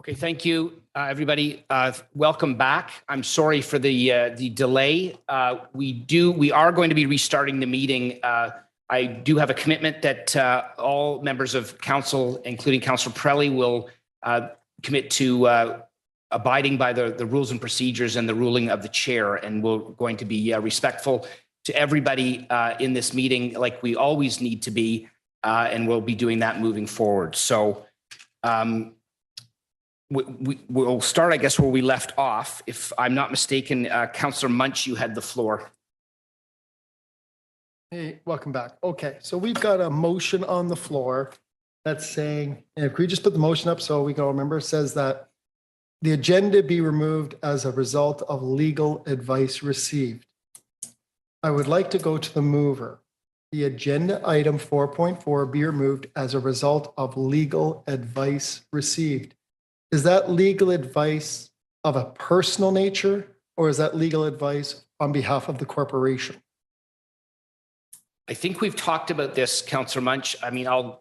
Okay, thank you, everybody. Welcome back. I'm sorry for the delay. We are going to be restarting the meeting. I do have a commitment that all members of council, including Councillor Prelli, will commit to abiding by the rules and procedures and the ruling of the chair, and we're going to be respectful to everybody in this meeting, like we always need to be, and we'll be doing that moving forward. So. We'll start, I guess, where we left off. If I'm not mistaken, Councillor Munch, you had the floor. Hey, welcome back. Okay, so we've got a motion on the floor that's saying, and if we just put the motion up so we can all remember, it says that the agenda be removed as a result of legal advice received. I would like to go to the mover. The agenda item 4.4 be removed as a result of legal advice received. Is that legal advice of a personal nature, or is that legal advice on behalf of the corporation? I think we've talked about this, Councillor Munch. I mean, I'll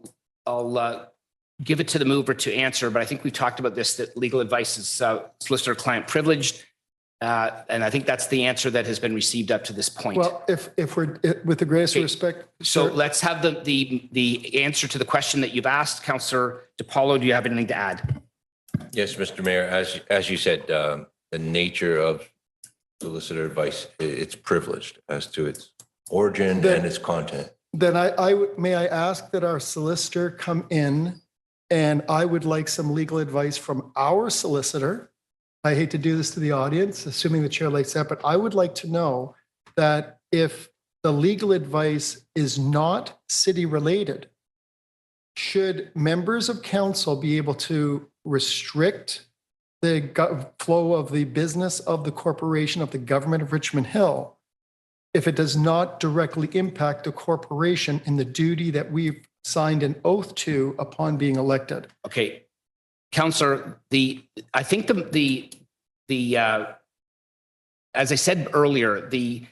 give it to the mover to answer, but I think we've talked about this, that legal advice is solicitor-client privileged, and I think that's the answer that has been received up to this point. Well, if we're, with the greatest respect. So let's have the answer to the question that you've asked. Councillor DiPaolo, do you have anything to add? Yes, Mr. Mayor, as you said, the nature of solicitor advice, it's privileged as to its origin and its content. Then may I ask that our solicitor come in, and I would like some legal advice from our solicitor. I hate to do this to the audience, assuming the chair likes that, but I would like to know that if the legal advice is not city related, should members of council be able to restrict the flow of the business of the corporation of the government of Richmond Hill if it does not directly impact the corporation in the duty that we've signed an oath to upon being elected? Okay, Councillor, I think as I said earlier, the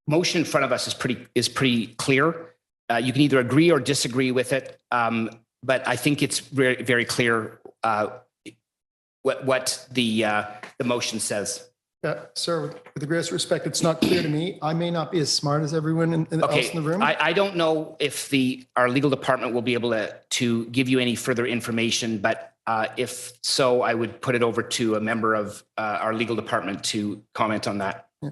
motion in front of us is pretty clear. You can either agree or disagree with it, but I think it's very, very clear what the motion says. Sir, with the greatest respect, it's not clear to me. I may not be as smart as everyone else in the room. I don't know if our legal department will be able to give you any further information, but if so, I would put it over to a member of our legal department to comment on that. Yeah.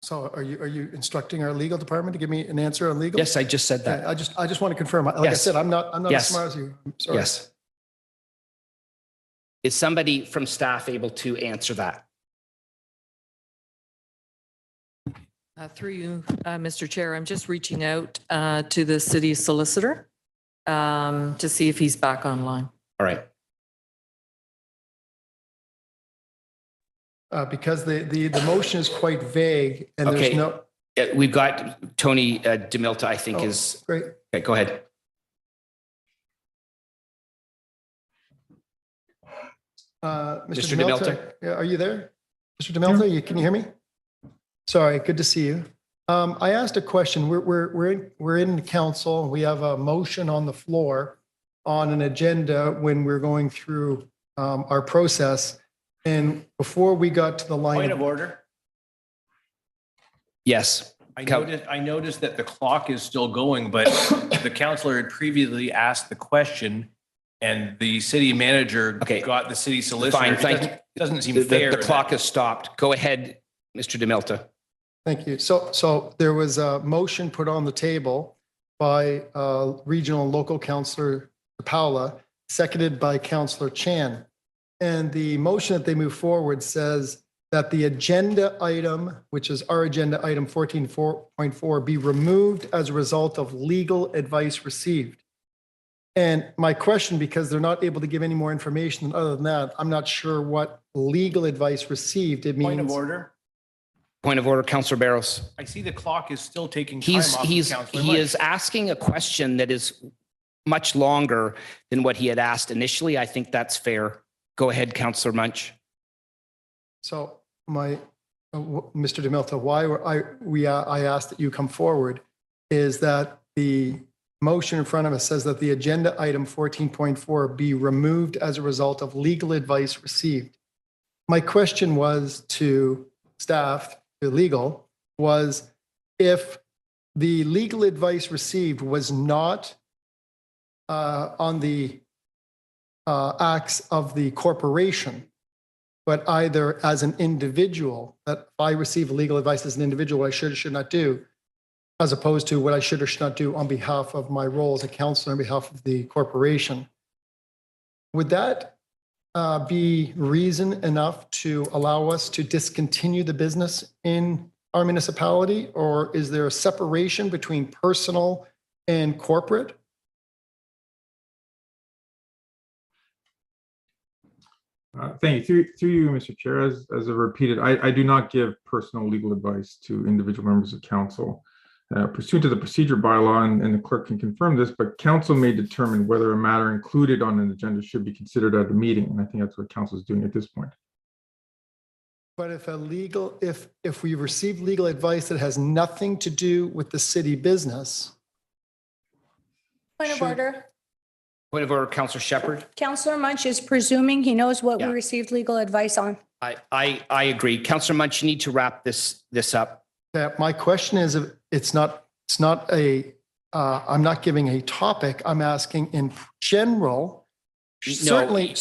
So are you instructing our legal department to give me an answer on legal? Yes, I just said that. Yeah, I just want to confirm. Like I said, I'm not as smart as you. I'm sorry. Yes. Is somebody from staff able to answer that? Through you, Mr. Chair, I'm just reaching out to the city solicitor to see if he's back online. All right. Because the motion is quite vague and there's no. We've got Tony DeMilta, I think is. Great. Okay, go ahead. Mr. DeMilta. Yeah, are you there? Mr. DeMilta, can you hear me? Sorry, good to see you. I asked a question. We're in council. We have a motion on the floor on an agenda when we're going through our process. And before we got to the line. Point of order. Yes. I noticed that the clock is still going, but the councillor had previously asked the question and the city manager got the city solicitor. Fine, thank you. It doesn't seem fair. The clock has stopped. Go ahead, Mr. DeMilta. Thank you. So there was a motion put on the table by regional and local councillor Paula, seconded by Councillor Chan. And the motion that they move forward says that the agenda item, which is our agenda item 14.4, be removed as a result of legal advice received. And my question, because they're not able to give any more information other than that, I'm not sure what legal advice received it means. Point of order. Point of order, Councillor Barros. I see the clock is still taking time off He Councillor is asking a question that is much longer than what he had asked initially. I think that's fair. Go ahead, Councillor Munch. So Mr. DeMilta, why I asked that you come forward is that the motion in front of us says that the agenda item 14.4 be removed as a result of legal advice received. My question was to staff, to legal, was if the legal advice received was not on the acts of the corporation, but either as an individual, that if I receive legal advice as an individual, what I should or should not do, as opposed to what I should or should not do on behalf of my role as a counselor on behalf of the corporation. Would that be reason enough to allow us to discontinue the business in our municipality? Or is there a separation between personal and corporate? Thank you. Through you, Mr. Chair, as I've repeated, I do not give personal legal advice to individual members of council. Pursuant to the procedure bylaw, and the clerk can confirm this, but council may determine whether a matter included on an agenda should be considered at the meeting. And I think that's what council is doing at this point. But if we receive legal advice that has nothing to do with the city business. Point of Should- order. Point of order, Councillor Shepherd. Councillor Munch is presuming he knows what we Yeah. received legal advice on. I agree. Councillor Munch, you need to wrap this up. My question is, I'm not giving a topic. I'm asking in general. Certainly,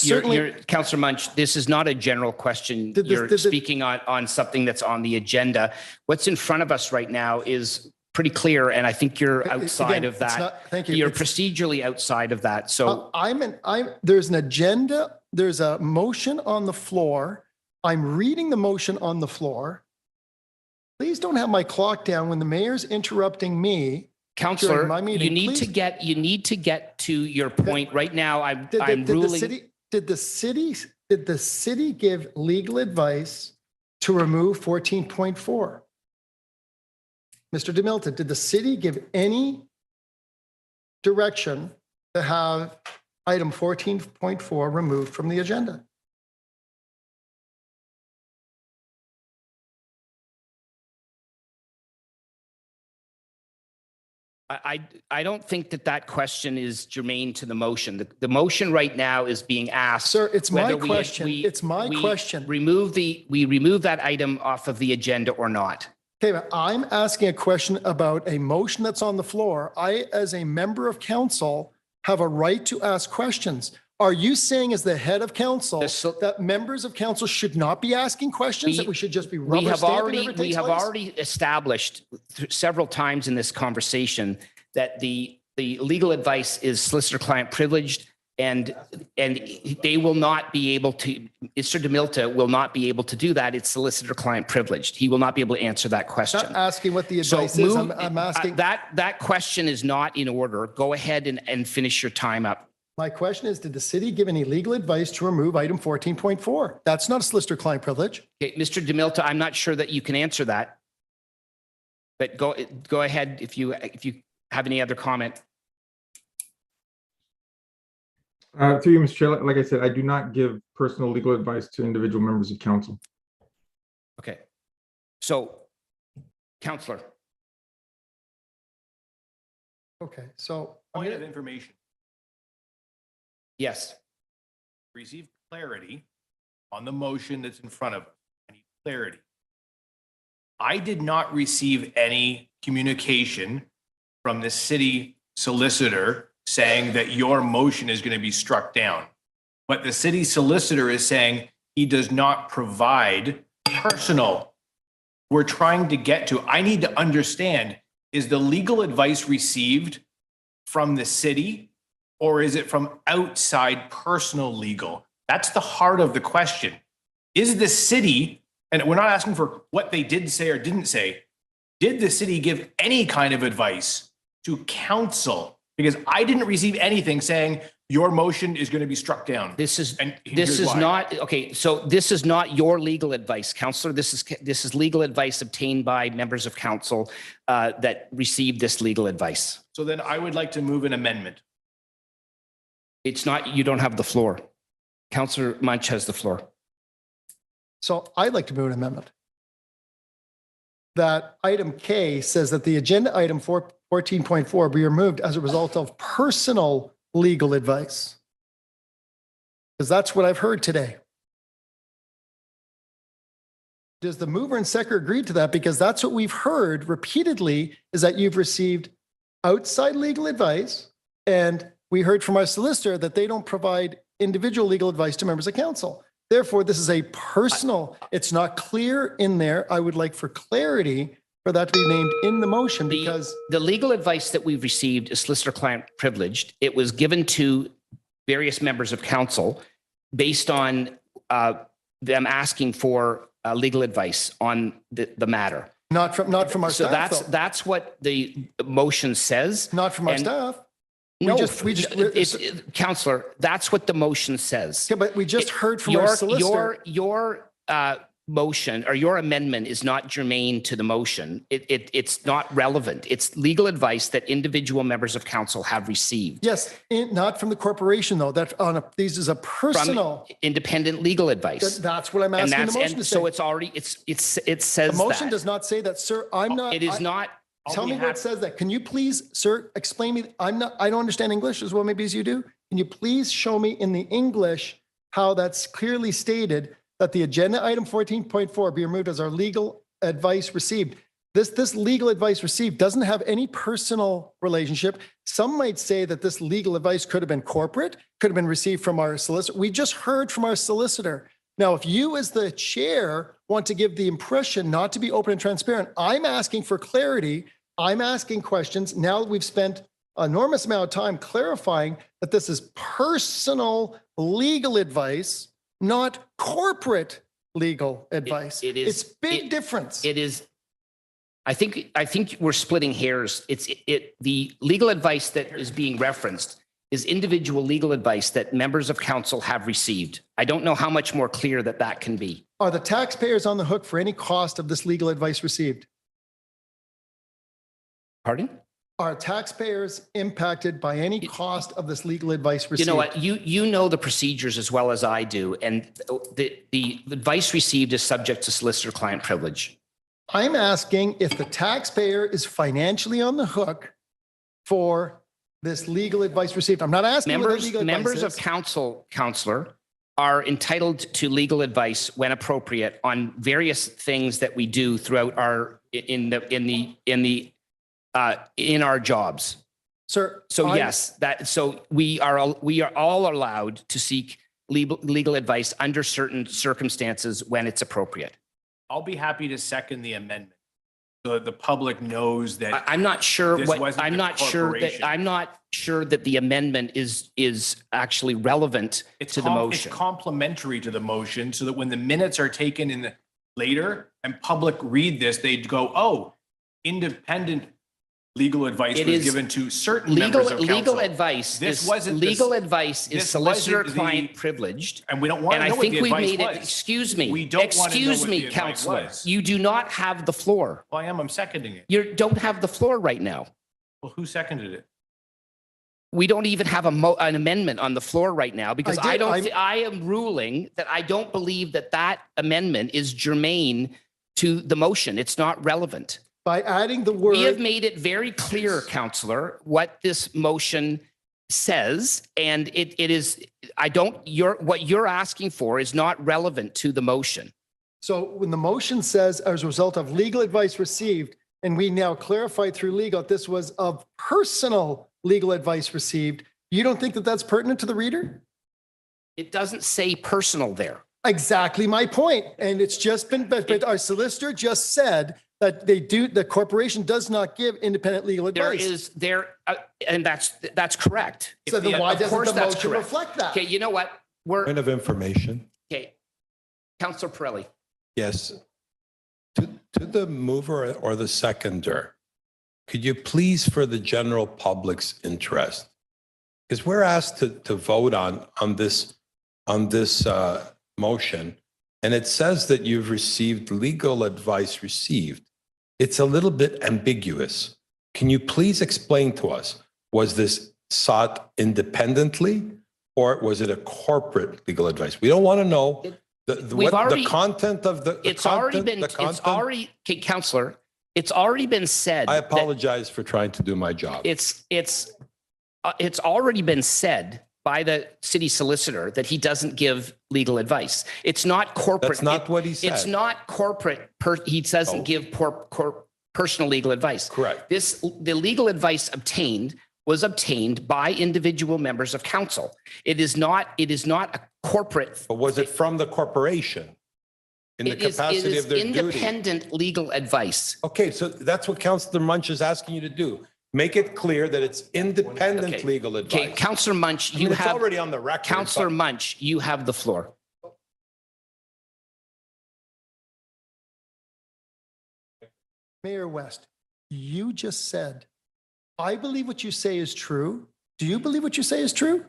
Councillor Munch, this is not a general question. You're speaking on something that's on the agenda. What's in front of us right now is pretty clear, and I think you're outside Again, of it's that. not- thank you. You're It's- procedurally outside of that. So there's an agenda, there's a motion on the floor. I'm reading the motion on the floor. Please don't have my clock down when the mayor's interrupting me. Councillor, my meeting, you need please. to get to your point right now. I'm Did the ruling. city give legal advice to remove 14.4? Mr. DeMilton, did the city give any direction to have item 14.4 removed from the agenda? I don't think that question is germane to the motion. The motion right now is being asked. Sir, it's my whether we- question. we- It's my we question. remove that item off of the agenda or not. Okay, but I'm asking a question about a motion that's on the floor. I, as a member of council, have a right to ask questions. Are you saying as the head of council that members of council should not be asking questions, that we should just be rubber stamping whatever takes We have place? already established several times in this conversation that the legal advice is solicitor-client privileged, and they will not be able to, Mr. DeMilta will not be able to do that. It's solicitor-client privileged. He will not be able to answer that question. I'm not asking what the So advice is. move- I'm asking, that question is not in order. Go ahead and finish your time up. my question is, did the city give any legal advice to remove item 14.4? That's not a solicitor-client privilege. Okay, Mr. DeMilta, I'm not sure that you can answer that. But go ahead if you have any other comment. Through you, Mr. Chair, like I said, I do not give personal legal advice to individual members of council. Okay. So, Councillor. Okay, so I'm Point of gonna- information, Yes. receive clarity on the motion that's in front of us. I need clarity. I did not receive any communication from the city solicitor saying that your motion is going to be struck down. But the city solicitor is saying he does not provide personal. We're trying to get to, I need to understand, is the legal advice received from the city, or is it from outside personal legal? That's the heart of the question. Is the city, and we're not asking for what they did say or didn't say, did the city give any kind of advice to council? Because I didn't receive anything saying your motion is going to be struck down. This is And here's why. not okay. So this is not your legal advice, Councillor. This is legal advice obtained by members of council that received this legal advice. So then I would like to move an amendment. It's not. You don't have the floor. Councillor Munch has the floor. So I'd like to move an amendment. That item K says that the agenda item 14.4 be removed as a result of personal legal advice. Because that's what I've heard today. Does the mover and seconder agree to that? Because that's what we've heard repeatedly, is that you've received outside legal advice, and we heard from our solicitor that they don't provide individual legal advice to members of council. Therefore, this is a personal, it's not clear in there. I would like for clarity for that to be named in the motion, because The legal advice that we've received is solicitor-client privileged. It was given to various members of council based on them asking for legal advice on the matter. not from our So staff, though. that's what the motion says. Not from our and- staff. No, Counselor, that's what the motion says. Okay, but we just heard from our solicitor. Your motion or your amendment is not germane to the motion. It's not relevant. It's legal advice that individual members of council have received. Yes, not from the corporation, though. These is a From personal. independent legal advice. That's what I'm And asking the that's, motion to and say. so it's already, it says The motion that. does not say that, sir. I'm not. It is not. Tell me where it says that. Can you please, sir, explain me? I don't understand English as well, maybe as you do. Can you please show me in the English how that's clearly stated that the agenda item 14.4 be removed as our legal advice received? This legal advice received doesn't have any personal relationship. Some might say that this legal advice could have been corporate, could have been received from our solicitor. We just heard from our solicitor. Now, if you as the chair want to give the impression not to be open and transparent, I'm asking for clarity. I'm asking questions. Now that we've spent an enormous amount of time clarifying that this is personal legal advice, not corporate legal advice. It is- It's big difference. It is. I think we're splitting hairs. The legal advice that is being referenced is individual legal advice that members of council have received. I don't know how much more clear that can be. Are the taxpayers on the hook for any cost of this legal advice received? Pardon? Are taxpayers impacted by any cost of this legal advice You received? know what? You know the procedures as well as I do, and the advice received is subject to solicitor-client privilege. I'm asking if the taxpayer is financially on the hook for this legal advice received. I'm not asking what that legal advice Members is. of council, Counselor, are entitled to legal advice when appropriate on various things that we do throughout in our jobs. Sir. So yes, we are all allowed to seek legal advice under certain circumstances when it's appropriate. I'll be happy to second the amendment so that the public knows that I'm not sure This what, wasn't I'm the not sure corporation. that, I'm not sure that the amendment is actually relevant to the motion. It's complementary to the motion so that when the minutes are taken in later and public read this, they'd go, oh, independent legal advice It was is given to certain members of council. Legal advice This is, wasn't legal advice is this wasn't solicitor-client the- privileged. And we don't want And to I know what think the we've advice made it, was. excuse me. We don't want to know Excuse what me, the advice Counselor. was. You do not have the floor. Well, I'm seconding it. You don't have the floor right now. Well, who seconded it? We don't even have an amendment on the floor right now because I did. I am ruling that I don't believe that amendment is germane to the motion. It's not relevant. By adding the We have word, made it very clear, Counselor, what this motion says, and it is, what you're asking for is not relevant to the motion. so when the motion says as a result of legal advice received, and we now clarified through legal, this was of personal legal advice received, you don't think that that's pertinent to the reader? It doesn't say personal there. Exactly my point. And it's just been, but our solicitor just said that the corporation does not give independent legal There advice. is and that's correct. So then why Of doesn't course the that's motion correct. reflect that? Okay, you know what? Point of information. Okay. Counselor Pirelli. Yes. To the mover or the seconder, could you please, for the general public's interest, because we're asked to vote on this motion, and it says that you've received legal advice received. It's a little bit ambiguous. Can you please explain to us, was this sought independently or was it a corporate legal advice? We don't want to know the We've already- content of the Okay, Counselor, It's already been said. I that apologize for trying to do my job. It's already been said by the city solicitor that he doesn't give legal advice. It's not corporate. That's not what he said. It's not corporate. He doesn't Oh. give personal legal advice. Correct. The legal advice was obtained by individual members of council. It is not a corporate. But was it from the corporation in the It is capacity of their duty? independent legal advice. Okay, so that's what Councillor Munch is asking you to do. Make it clear that it's independent Okay. legal Okay, advice. Councillor Munch, I mean, you it's have, already on the record. Councillor but- Munch, you have the floor. Mayor West, you just said, I believe what you say is true. Do you believe what you say is true?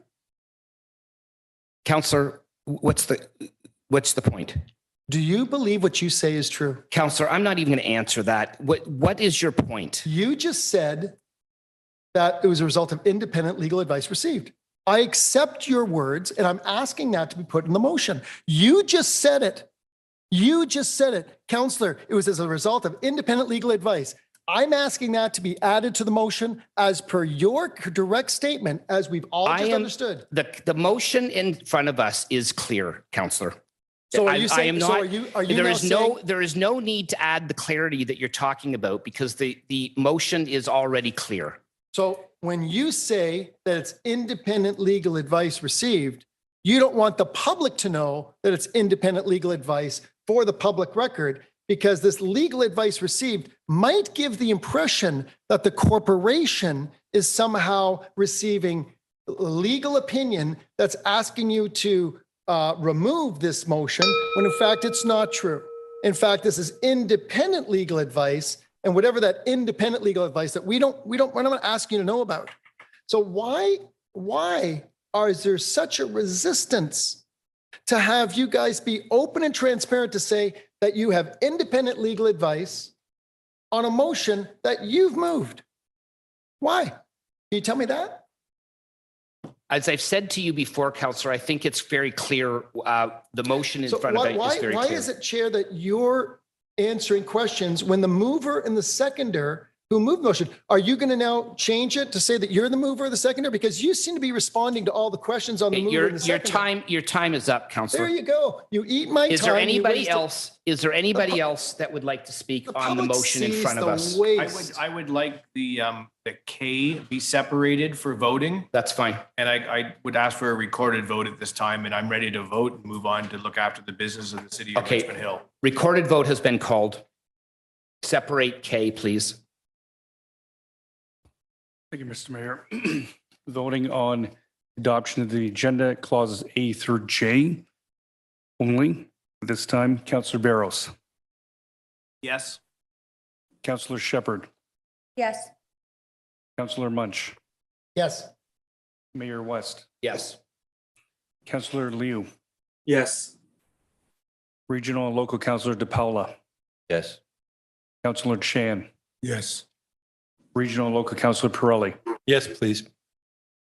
Councillor, what's the point? Do you believe what you say is true? Councillor, I'm not even going to answer that. What is your point? You just said that it was a result of independent legal advice received. I accept your words and I'm asking that to be put in the motion. You just said it. You just said it. Counselor, it was as a result of independent legal advice. I'm asking that to be added to the motion as per your direct statement, as we've all just understood. The motion in front of us is clear, Councillor. So are I- you I saying, am so not- are you There now is saying, there is no need to add the clarity that you're talking about because the motion is already clear. so when you say that it's independent legal advice received, you don't want the public to know that it's independent legal advice for the public record, because this legal advice received might give the impression that the corporation is somehow receiving legal opinion that's asking you to remove this motion, when in fact it's not true. In fact, this is independent legal advice, and whatever that independent legal advice that we're not going to ask you to know about. So why is there such a resistance to have you guys be open and transparent to say that you have independent legal advice on a motion that you've moved? Why? Can you tell me that? As I've said to you before, Councillor, I think it's very clear. The motion in So front of it why is very clear. is it, Chair, that you're answering questions when the mover and the seconder who moved the motion, are you going to now change it to say that you're the mover or the seconder? Because you seem to be responding to all the questions on the mover and the seconder. Your time is up, There Councillor. you go. You eat my time. Is there you anybody waste it. else? Is there anybody else that would like to speak The on the public motion in sees front of the us? waste. I would like the K be separated for voting. That's fine. And I would ask for a recorded vote at this time, and I'm ready to vote and move on to look after the business of the city of Okay. Richmond Hill. Recorded vote has been called. Separate K, please. Thank you, Mr. Mayor. Voting on adoption of the agenda, clauses A through J only. This time, Councillor Barros, Yes? Councillor Shepherd, Yes. Councillor Munch, Yes. Mayor West, Yes. Councillor Liu, Yes. Regional and Local Councillor DePaula, Yes. Councillor Chan, Yes. Regional and Local Councillor Pirelli, Yes, please.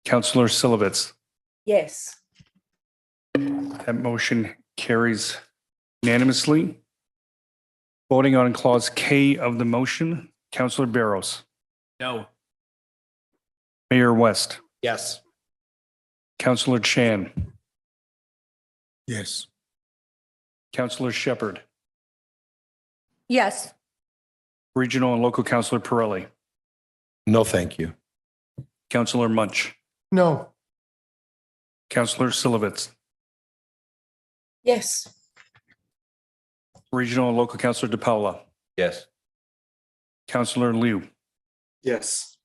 Councillor Silovitz. Yes. That motion carries unanimously. Voting on clause K of the motion, Councillor Barros, No? Mayor West, Yes. Councillor Chan, Yes. Councillor Shepherd, Yes. Regional and Local Councillor Pirelli, No, thank you. Councillor Munch, No. Councillor Silovitz, Yes. Regional and Local Councillor DePaula, Yes. Councillor Liu. Yes.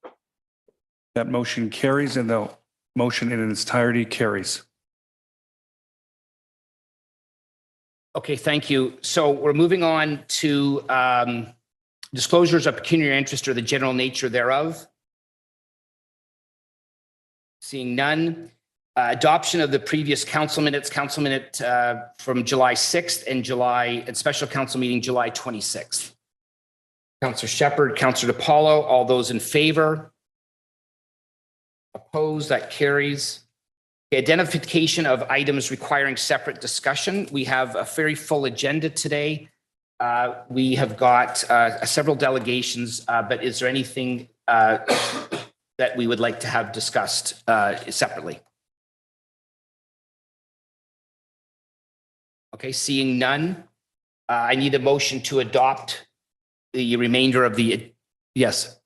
That motion carries and the motion in its entirety carries. Okay, thank you. So we're moving on to disclosures of pecuniary interest or the general nature thereof. Seeing none. Adoption of the previous council minute from July 6th and special council meeting July 26th. Councillor Shepherd, Councillor DePaulo, all those in favor? Opposed, that carries. The identification of items requiring separate discussion. We have a very full agenda today. We have got several delegations, but is there anything that we would like to have discussed separately? Okay, seeing none, I need a motion to adopt the remainder of the, yes.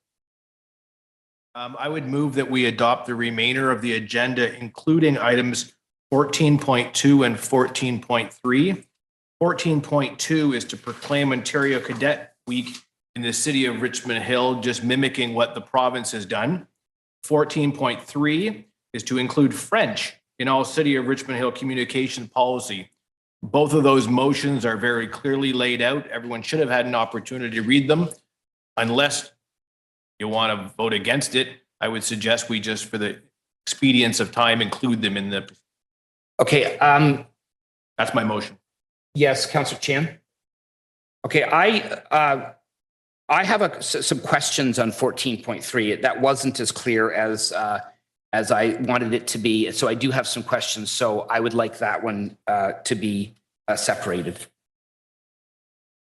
I would move that we adopt the remainder of the agenda, including items 14.2 and 14.3. 14.2 is to proclaim Ontario Cadet Week in the city of Richmond Hill, just mimicking what the province has done. 14.3 is to include French in all city of Richmond Hill communication policy. Both of those motions are very clearly laid out. Everyone should have had an opportunity to read them. Unless you want to vote against it, I would suggest we just, for the expedience of time, include them in the. Okay. That's my motion. Yes, Councillor Chan. Okay, I have some questions on 14.3. That wasn't as clear as I wanted it to be. So I do have some questions. So I would like that one to be separated.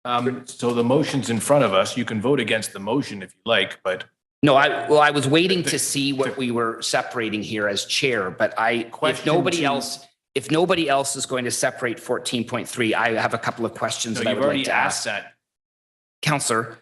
So the motion's in front of us. You can vote against the motion if you like, but. No, I was waiting to see what we were separating here as chair, but if nobody else is going to separate 14.3, I have a couple of questions that I would like to ask. That. Councillor,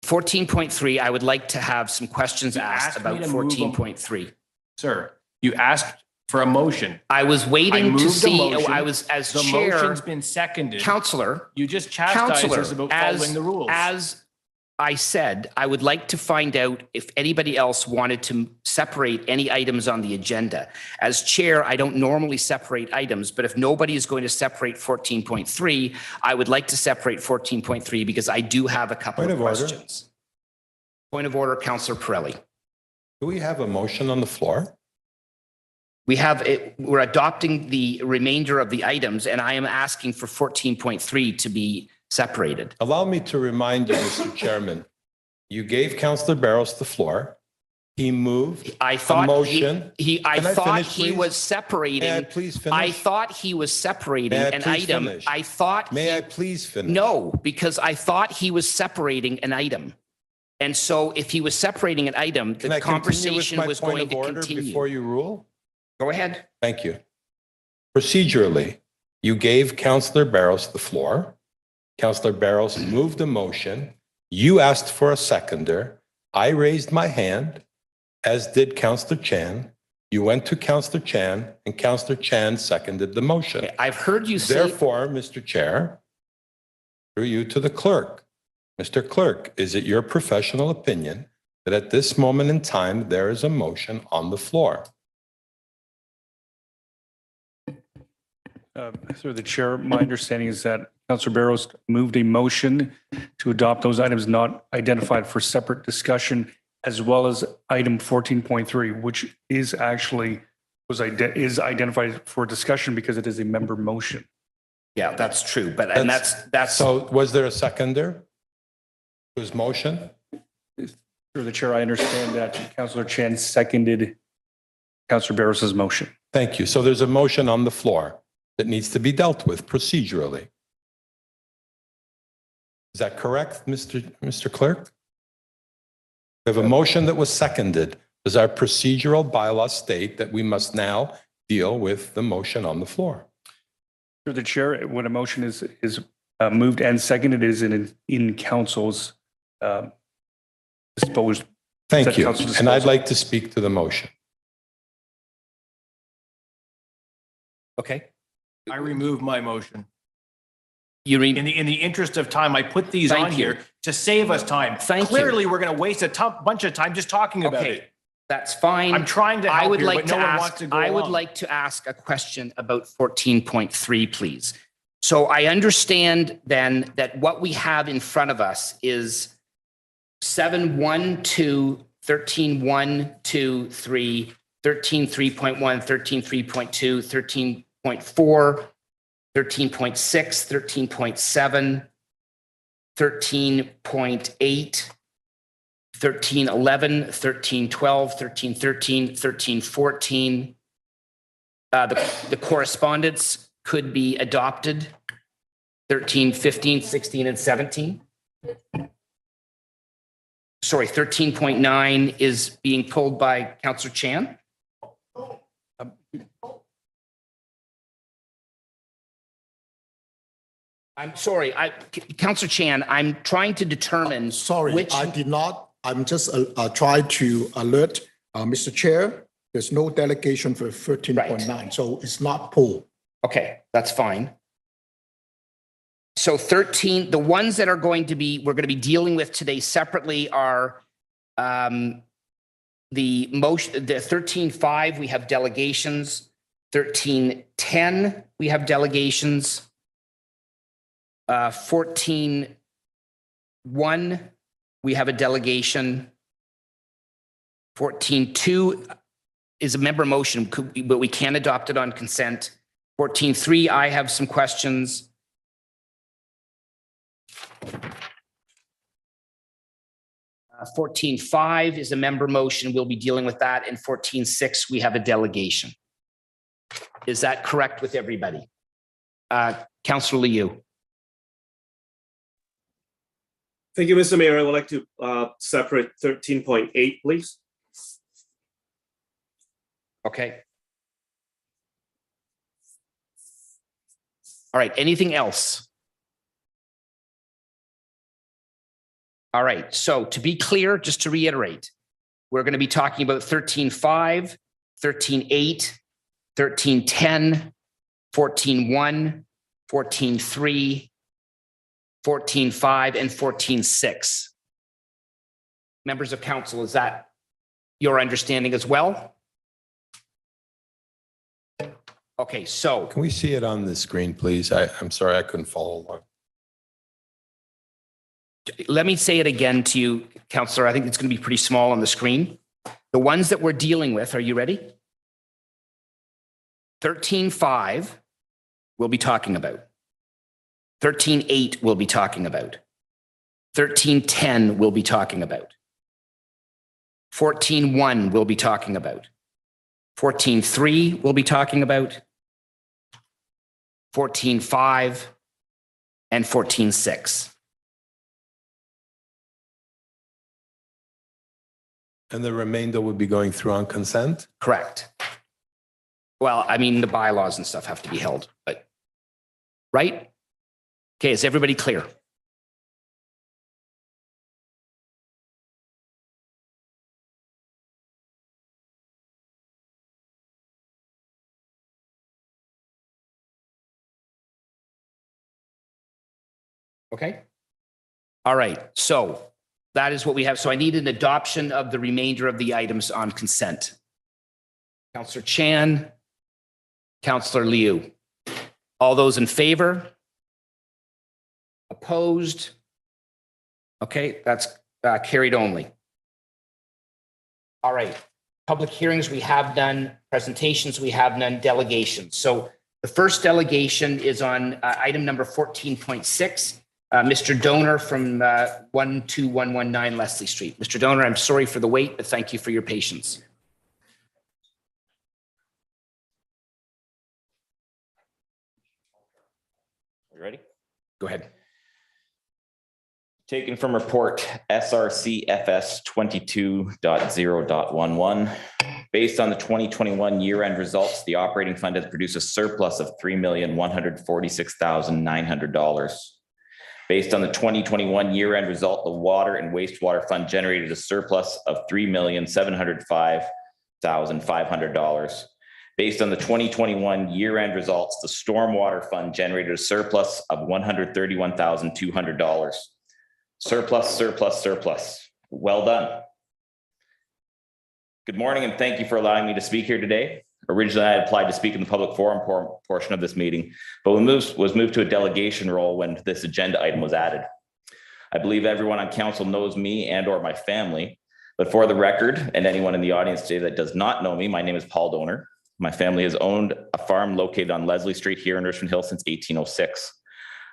14.3, I would like to have some questions asked about 14.3. Sir, you asked for a motion. I was waiting to see, I was as the chair. The motion's been seconded. Councillor. You just chastised us about following the rules. As I said, I would like to find out if anybody else wanted to separate any items on the agenda. As chair, I don't normally separate items, but if nobody is going to separate 14.3, I would like to separate 14.3 because I do have a couple of questions. Point of order, Councillor Pirelli. Do we have a motion on the floor? We're adopting the remainder of the items, and I am asking for 14.3 to be separated. Allow me to remind you, Mr. Chairman, you gave Councillor Barros the floor. He moved a motion. I thought he was separating. May I please finish? I thought he was separating an item. Finish? I thought. May I please finish? No, because I thought he was separating an item. And so if he was separating an item, the conversation was going to continue. Before you rule? Go ahead. Thank you. Procedurally, you gave Councillor Barros the floor. Councillor Barros moved a motion. You asked for a seconder. I raised my hand, as did Councillor Chan. You went to Councillor Chan, and Councillor Chan seconded the motion. Okay, I've heard you say. Therefore, Mr. Chair, through you to the clerk. Mr. Clerk, is it your professional opinion that at this moment in time, there is a motion on the floor? Through the chair, my understanding is that Councillor Barros moved a motion to adopt those items not identified for separate discussion, as well as item 14.3, which is actually is identified for discussion because it is a member motion. Yeah, that's true. But and that's so. Was there a seconder to his motion? Through the chair, I understand that Councillor Chan seconded Councillor Barros's motion. Thank you. So there's a motion on the floor that needs to be dealt with procedurally. Is that correct, Mr. Clerk? We have a motion that was seconded. Does our procedural bylaw state that we must now deal with the motion on the floor? Through the chair, when a motion is moved and seconded, is in council's disposed. Thank you. And I'd like to speak to the motion. okay. I remove my motion. You mean In the interest of time, I put these Thank on you. here to save us time. Thank you. Clearly, we're going to waste a bunch of time just talking about okay? it. That's fine. I'm trying to help I would here, like but to no one ask. wants to go I would along. like to ask a question about 14.3, please. So I understand then that what we have in front of us is 7.1.2, 13.1.2, 3, 13.3.1, 13.3.2, 13.4, 13.6, 13.7, 13.8, 13.11, 13.12, 13.13, 13.14. The correspondence could be adopted. 13, 15, 16, and 17. Sorry, 13.9 is being pulled by Councillor Chan. I'm sorry, Councillor Chan, I'm trying to determine Sorry, which. I did not. I'm just trying to alert Mr. Chair. There's no delegation for 13.9, so it's not pulled. Okay, that's fine. So 13, the ones that are we're going to be dealing with today separately are the 13.5, we have delegations. 13.10, we have delegations. 14.1, we have a delegation. 14.2 is a member motion, but we can adopt it on consent. 14.3, I have some questions. 14.5 is a member motion. We'll be dealing with that. And 14.6, we have a delegation. Is that correct with everybody? Councillor Liu. Thank you, Mr. Mayor. I would like to separate 13.8, please. Okay. All right. Anything else? All right. So to be clear, just to reiterate, we're going to be talking about 13.5, 13.8, 13.10, 14.1, 14.3, 14.5, and 14.6. Members of council, is that your understanding as well? Okay, so Can we see it on the screen, please? I'm sorry, I couldn't follow along. let me say it again to you, Councillor. I think it's going to be pretty small on the screen. The ones that we're dealing with, are you ready? 13.5 we'll be talking about. 13.8 we'll be talking about. 13.10 we'll be talking about. 14.1 we'll be talking about. 14.3 we'll be talking about. 14.5 and 14.6. And the remainder would be going through on consent? Correct. Well, I mean, the bylaws and stuff have to be held, but, right? Okay, is everybody clear? Okay. All right, so that is what we have. So I need an adoption of the remainder of the items on consent. Councillor Chan, Councillor Liu. All those in favor? Opposed? Okay, that's carried only. All right, public hearings we have none, presentations we have none, delegations. So the first delegation is on item number 14.6. Mr. Donor from 12119 Leslie Street. Mr. Donor, I'm sorry for the wait, but thank you for your patience. You ready? Go ahead. Taken from report SRCFS 22.0.11. Based on the 2021 year-end results, the operating fund has produced a surplus of $3,146,900. Based on the 2021 year-end result, the water and wastewater fund generated a surplus of $3,705,500. Based on the 2021 year-end results, the stormwater fund generated a surplus of $131,200. Surplus, surplus, surplus. Well done. Good morning, and thank you for allowing me to speak here today. Originally, I had applied to speak in the public forum portion of this meeting, but was moved to a delegation role when this agenda item was added. I believe everyone on council knows me and or my family, but for the record, and anyone in the audience today that does not know me, my name is Paul Donor. My family has owned a farm located on Leslie Street here in Richmond Hill since 1806.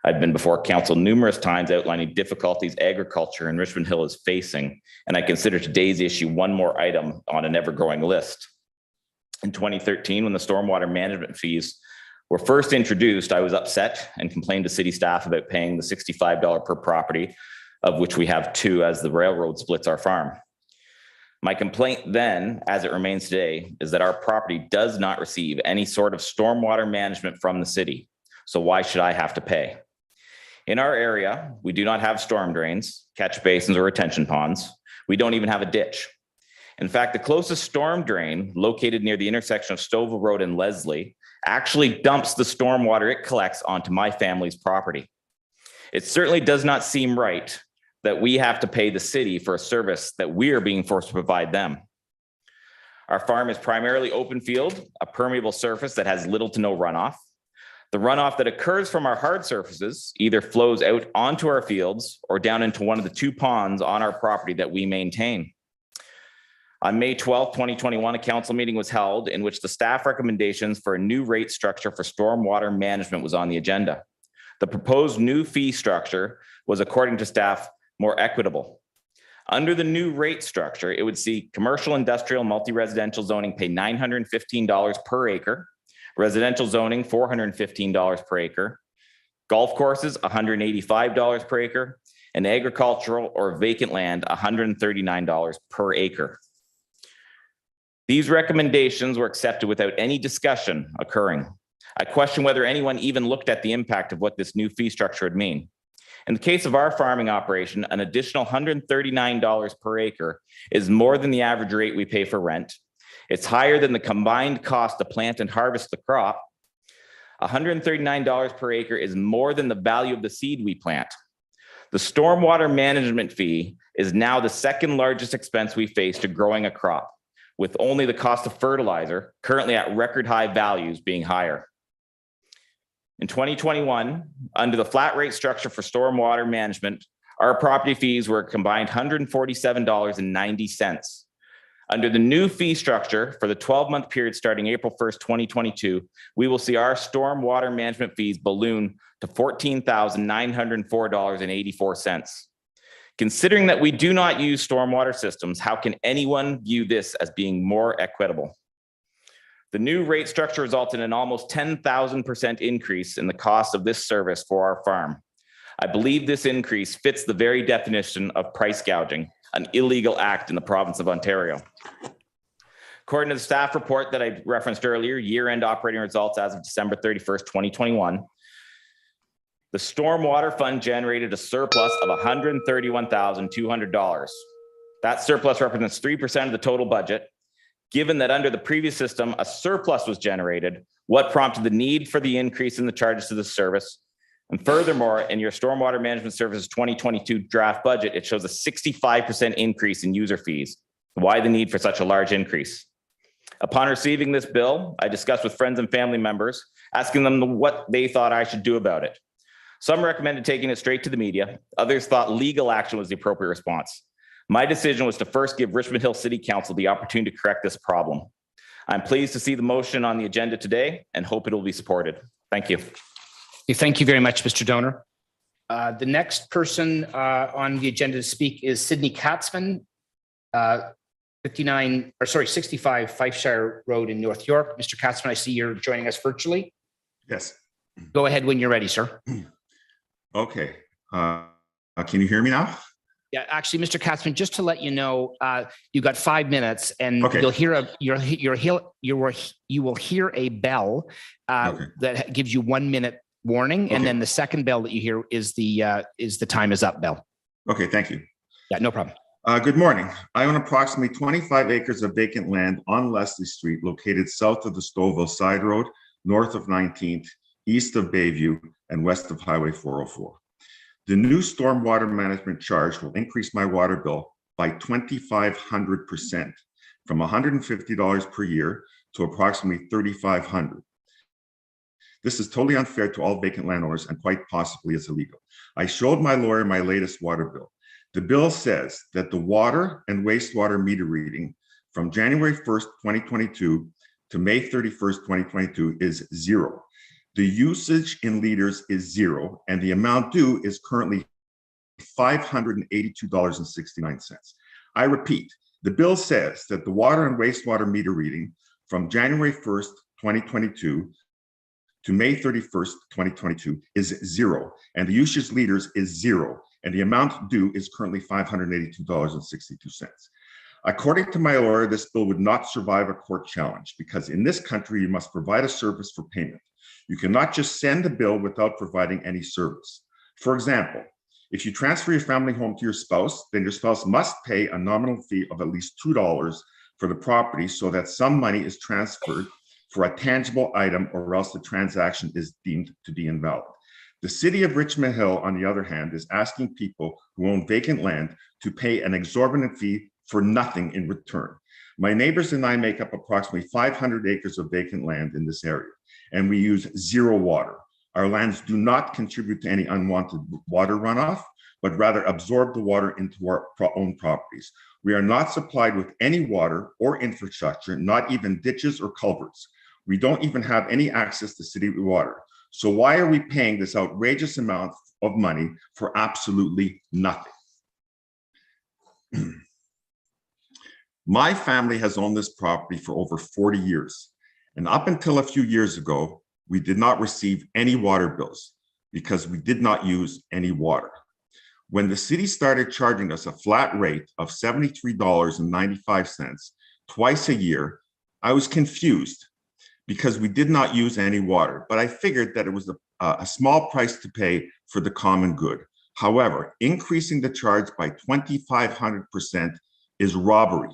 I've been before council numerous times outlining difficulties agriculture in Richmond Hill is facing, and I consider today's issue one more item on an ever-growing list. In 2013, when the stormwater management fees were first introduced, I was upset and complained to city staff about paying the $65 per property, of which we have 2 as the railroad splits our farm. My complaint then, as it remains today, is that our property does not receive any sort of stormwater management from the city. So why should I have to pay? In our area, we do not have storm drains, catch basins, or retention ponds. We don't even have a ditch. In fact, the closest storm drain, located near the intersection of Stouffville Road and Leslie, actually dumps the stormwater it collects onto my family's property. It certainly does not seem right that we have to pay the city for a service that we are being forced to provide them. Our farm is primarily open field, a permeable surface that has little to no runoff. The runoff that occurs from our hard surfaces either flows out onto our fields or down into one of the 2 ponds on our property that we maintain. On May 12, 2021, a council meeting was held in which the staff recommendations for a new rate structure for stormwater management was on the agenda. The proposed new fee structure was, according to staff, more equitable. Under the new rate structure, it would see commercial, industrial, multi-residential zoning pay $915 per acre, residential zoning $415 per acre, golf courses $185 per acre, and agricultural or vacant land $139 per acre. These recommendations were accepted without any discussion occurring. I question whether anyone even looked at the impact of what this new fee structure would mean. In the case of our farming operation, an additional $139 per acre is more than the average rate we pay for rent. It's higher than the combined cost to plant and harvest the crop. $139 per acre is more than the value of the seed we plant. The stormwater management fee is now the 2nd largest expense we face to growing a crop, with only the cost of fertilizer, currently at record high values, being higher. In 2021, under the flat rate structure for stormwater management, our property fees were a combined $147.90. Under the new fee structure for the 12-month period starting April 1st, 2022, we will see our stormwater management fees balloon to $14,904.84. Considering that we do not use stormwater systems, how can anyone view this as being more equitable? The new rate structure results in an almost 10,000% increase in the cost of this service for our farm. I believe this increase fits the very definition of price gouging, an illegal act in the province of Ontario. According to the staff report that I referenced earlier, year-end operating results as of December 31st, 2021, the Stormwater Fund generated a surplus of $131,200. That surplus represents 3% of the total budget. Given that under the previous system, a surplus was generated, what prompted the need for the increase in the charges to the service? And furthermore, in your Stormwater Management Services 2022 draft budget, it shows a 65% increase in user fees. Why the need for such a large increase? Upon receiving this bill, I discussed with friends and family members, asking them what they thought I should do about it. Some recommended taking it straight to the media. Others thought legal action was the appropriate response. My decision was to first give Richmond Hill City Council the opportunity to correct this problem. I'm pleased to see the motion on the agenda today and hope it will be supported. Thank you. Thank you very much, Mr. Donor. The next person on the agenda to speak is Sydney Katzman, 65 Fifeshire Road in North York. Mr. Katzman, I see you're joining us virtually. Yes. Go ahead when you're ready, sir. Okay. Can you hear me now? Yeah, actually, Mr. Katzman, just to let you know, you got 5 minutes, and Okay. you will hear a bell that gives you 1 minute warning, and then the second bell that you hear is the time is up bell. Okay, thank you. Yeah, no problem. Good morning. I own approximately 25 acres of vacant land on Leslie Street, located south of the Stouffville Side Road, north of 19th, east of Bayview, and west of Highway 404. The new stormwater management charge will increase my water bill by 2,500%, from $150 per year to approximately $3,500. This is totally unfair to all vacant landowners and quite possibly is illegal. I showed my lawyer my latest water bill. The bill says that the water and wastewater meter reading from January 1st, 2022 to May 31st, 2022 is zero. The usage in liters is zero, and the amount due is currently $582.69. I repeat, the bill says that the water and wastewater meter reading from January 1st, 2022 to May 31st, 2022 is 0, and the usage liters is 0, and the amount due is currently $582.62. According to my lawyer, this bill would not survive a court challenge because in this country, you must provide a service for payment. You cannot just send a bill without providing any service. For example, if you transfer your family home to your spouse, then your spouse must pay a nominal fee of at least $2 for the property so that some money is transferred for a tangible item, or else the transaction is deemed to be invalid. The city of Richmond Hill, on the other hand, is asking people who own vacant land to pay an exorbitant fee for nothing in return. My neighbors and I make up approximately 500 acres of vacant land in this area, and we use 0 water. Our lands do not contribute to any unwanted water runoff, but rather absorb the water into our own properties. We are not supplied with any water or infrastructure, not even ditches or culverts. We don't even have any access to city water. So why are we paying this outrageous amount of money for absolutely nothing? My family has owned this property for over 40 years. And up until a few years ago, we did not receive any water bills because we did not use any water. When the city started charging us a flat rate of $73.95 twice a year, I was confused because we did not use any water, but I figured that it was a small price to pay for the common good. However, increasing the charge by 2,500% is robbery.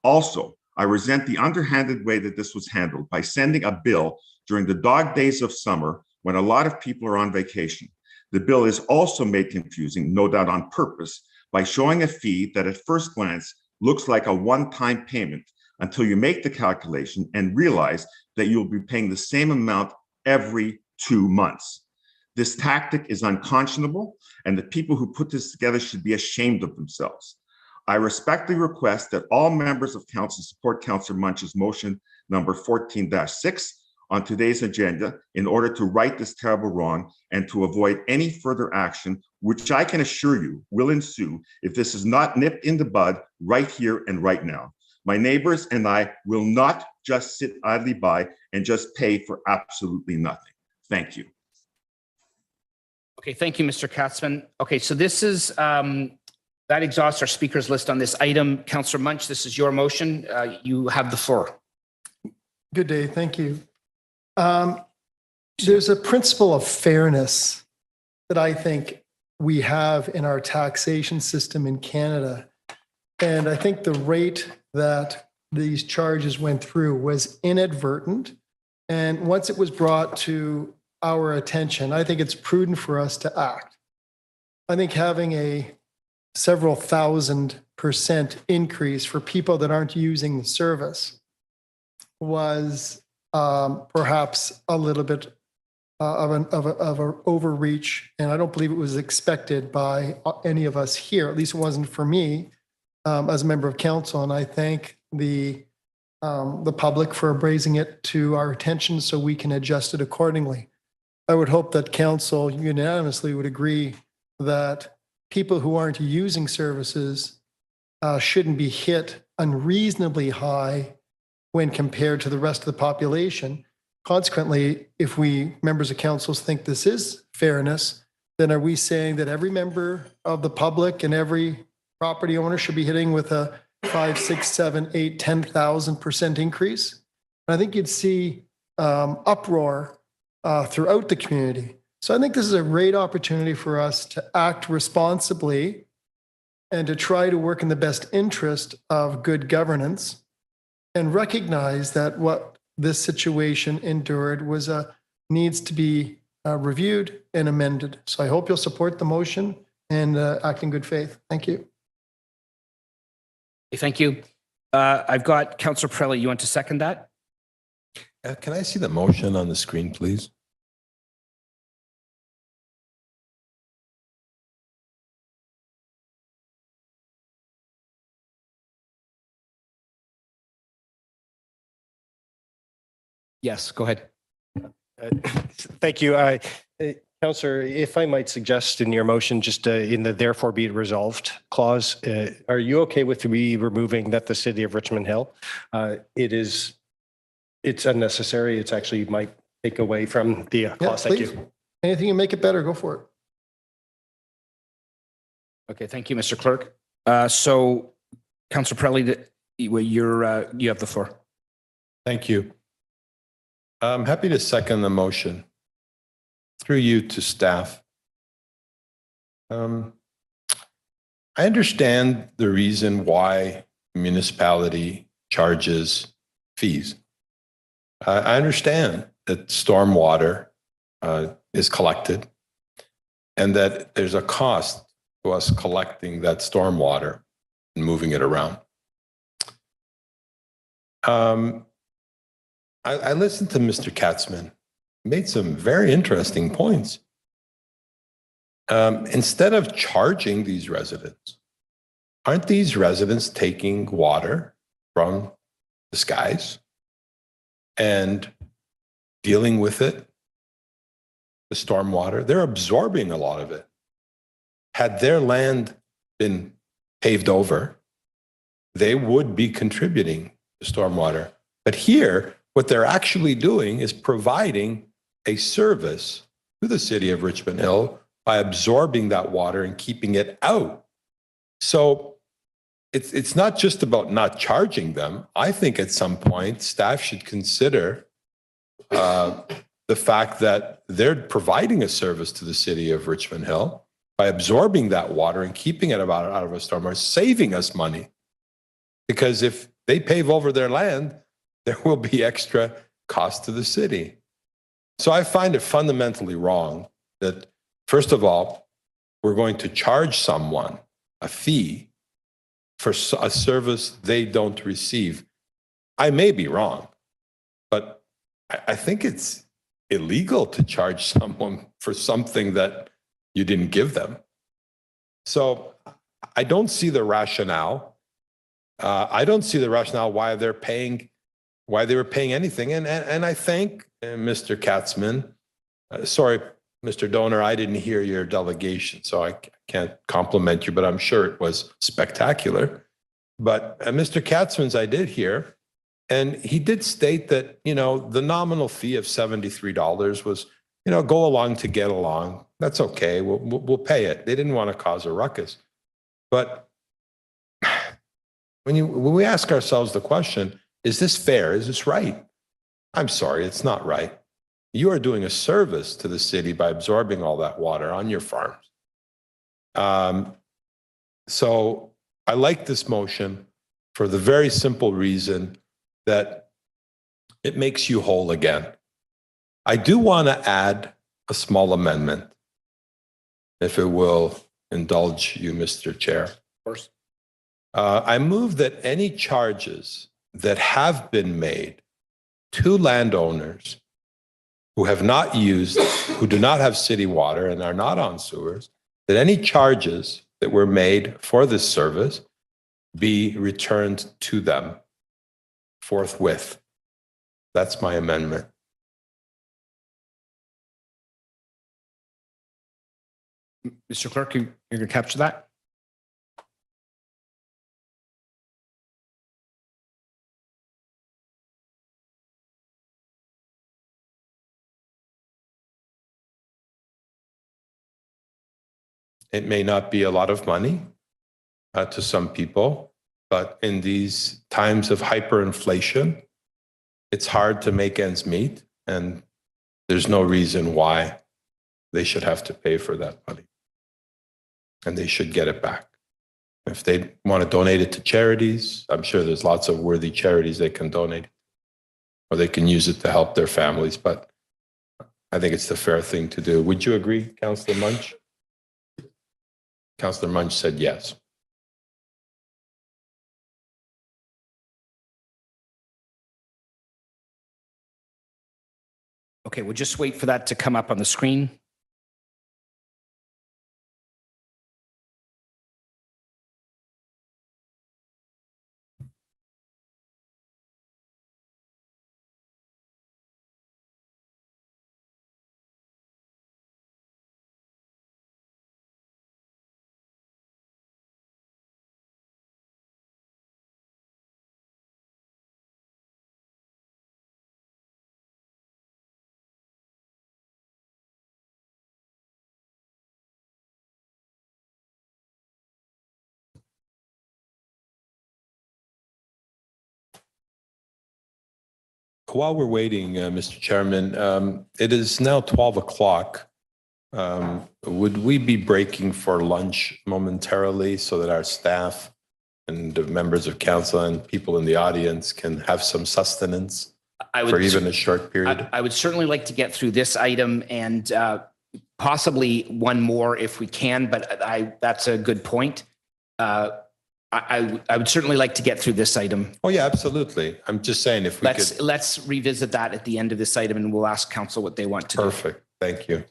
Also, I resent the underhanded way that this was handled by sending a bill during the dog days of summer when a lot of people are on vacation. The bill is also made confusing, no doubt on purpose, by showing a fee that at first glance looks like a one-time payment until you make the calculation and realize that you'll be paying the same amount every 2 months. This tactic is unconscionable, and the people who put this together should be ashamed of themselves. I respectfully request that all members of council support Councillor Munch's motion number 14-6 on today's agenda in order to right this terrible wrong and to avoid any further action, which I can assure you will ensue if this is not nipped in the bud right here and right now. My neighbors and I will not just sit idly by and just pay for absolutely nothing. Thank you. Okay, thank you, Mr. Katzman. Okay, so this is, that exhausts our speakers list on this item. Councillor Munch, this is your motion. You have the floor. Good day, thank you. There's a principle of fairness that I think we have in our taxation system in Canada. And I think the rate that these charges went through was inadvertent. And once it was brought to our attention, I think it's prudent for us to act. I think having a several $1,000% increase for people that aren't using the service was perhaps a little bit of an overreach, and I don't believe it was expected by any of us here. At least it wasn't for me as a member of council. And I thank the public for raising it to our attention so we can adjust it accordingly. I would hope that council unanimously would agree that people who aren't using services shouldn't be hit unreasonably high when compared to the rest of the population. Consequently, if we members of councils think this is fairness, then are we saying that every member of the public and every property owner should be hitting with a 5, 6, 7, 8, 10,000% increase? And I think you'd see uproar throughout the community. So I think this is a great opportunity for us to act responsibly and to try to work in the best interest of good governance and recognize that what this situation endured was needs to be reviewed and amended. So I hope you'll support the motion and act in good faith. Thank you. Okay, thank you. I've got Councillor Pirelli. You want to second that? Can I see the motion on the screen, please? Yes, go ahead. Thank you. Councillor, if I might suggest in your motion, just in the therefore be it resolved clause, are you okay with me removing that the city of Richmond Hill? It's unnecessary. It's actually might take away from the Yeah, clause. Thank please. you. Anything you make it better, go for it. Okay, thank you, Mr. Clerk. So Councillor Prelli, you have the floor. Thank you. I'm happy to second the motion through you to staff. I understand the reason why municipality charges fees. I understand that stormwater is collected and that there's a cost to us collecting that stormwater and moving it around. I listened to Mr. Katzman, made some very interesting points. Instead of charging these residents, aren't these residents taking water from the skies and dealing with it, the stormwater? They're absorbing a lot of it. Had their land been paved over, they would be contributing to stormwater. But here, what they're actually doing is providing a service to the city of Richmond Hill by absorbing that water and keeping it out. So it's not just about not charging them. I think at some point, staff should consider the fact that they're providing a service to the city of Richmond Hill by absorbing that water and keeping it out of a stormwater, saving us money. Because if they pave over their land, there will be extra cost to the city. So I find it fundamentally wrong that, first of all, we're going to charge someone a fee for a service they don't receive. I may be wrong, but I think it's illegal to charge someone for something that you didn't give them. So I don't see the rationale. I don't see the rationale why they were paying anything. And I thank Mr. Katzman. Sorry, Mr. Donor, I didn't hear your delegation, so I can't compliment you, but I'm sure it was spectacular. But Mr. Katzman's I did hear, and he did state that, the nominal fee of $73 was, go along to get along. That's okay. We'll pay it. They didn't want to cause a ruckus. But when we ask ourselves the question, is this fair? Is this right? I'm sorry, it's not right. You are doing a service to the city by absorbing all that water on your farms. So I like this motion for the very simple reason that it makes you whole again. I do want to add a small amendment, if it will indulge you, Mr. Chair. Of course. I move that any charges that have been made to landowners who have not used, who do not have city water and are not on sewers, that any charges that were made for this service be returned to them forthwith. That's my amendment. Mr. Clerk, you're going to capture that? It may not be a lot of money to some people, but in these times of hyperinflation, it's hard to make ends meet, and there's no reason why they should have to pay for that money. And they should get it back. If they want to donate it to charities, I'm sure there's lots of worthy charities they can donate, or they can use it to help their families, but I think it's the fair thing to do. Would you agree, Councillor Munch? Councillor Munch said yes. Okay, we'll just wait for that to come up on the screen. While we're waiting, Mr. Chairman, it is now 12 o'clock. Would we be breaking for lunch momentarily so that our staff and the members of council and people in the audience can have some sustenance for even a short period? I would certainly like to get through this item and possibly one more if we can, but that's a good point. I would certainly like to get through this item. Oh, yeah, absolutely. I'm just saying if we could. Let's revisit that at the end of this item and we'll ask council what they want to do. Perfect. Thank you.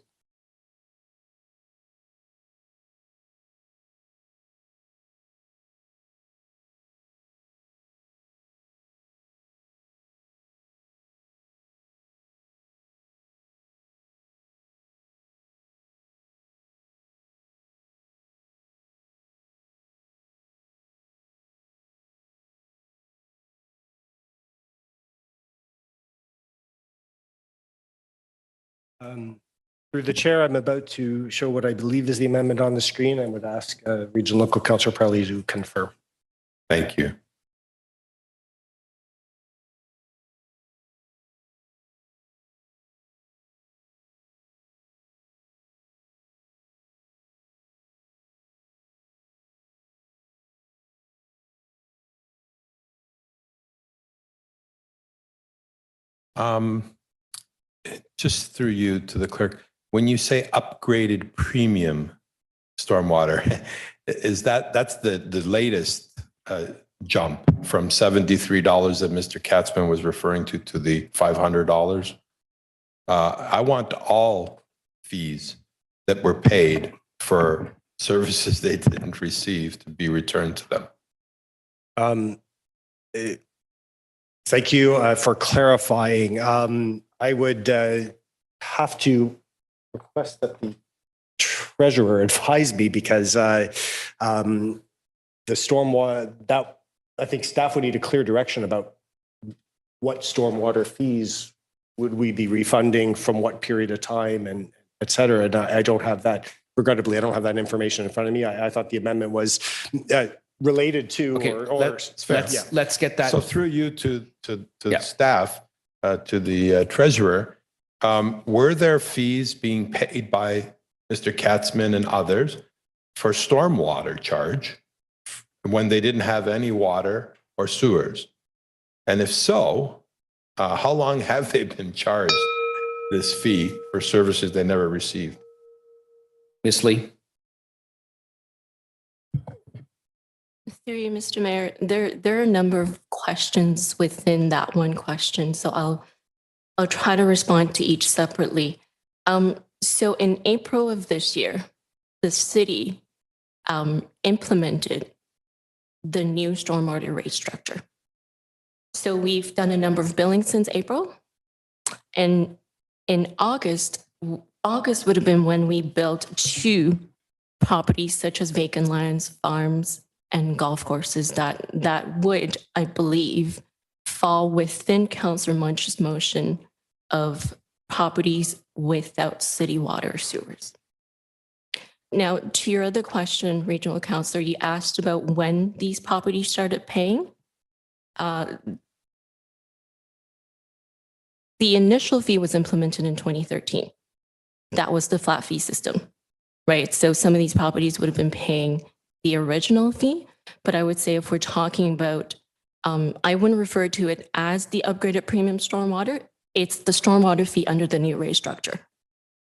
Through the chair, I'm about to show what I believe is the amendment on the screen. I would ask Regional Local Councillor Parley to confirm. Thank you. Just through you to the clerk, when you say upgraded premium stormwater, is that's the latest jump from $73 that Mr. Katzman was referring to the $500? I want all fees that were paid for services they didn't receive to be returned to them. Thank you for clarifying. I would have to request that the treasurer advise me because the stormwater, that I think staff would need a clear direction about what stormwater fees would we be refunding from what period of time and et cetera. And I don't have that, regrettably, I don't have that information in front of me. I thought the amendment was related to let's get that. So through you to staff, to the treasurer, were there fees being paid by Mr. Katzman and others for stormwater charge when they didn't have any water or sewers? And if so, how long have they been charged this fee for services they never received? Ms. Lee? Through you, Mr. Mayor, there are a number of questions within that one question, so I'll try to respond to each separately. So in April of this year, the city implemented the new stormwater rate structure. So we've done a number of billings since April, and in August would have been when we built 2 properties such as vacant lands, farms, and golf courses that would, I believe, fall within Councillor Munch's motion of properties without city water or sewers. Now, to your other question, Regional Councillor, you asked about when these properties started paying. The initial fee was implemented in 2013. That was the flat fee system, right? So some of these properties would have been paying the original fee, but I would say if we're talking about, I wouldn't refer to it as the upgraded premium stormwater, it's the stormwater fee under the new rate structure.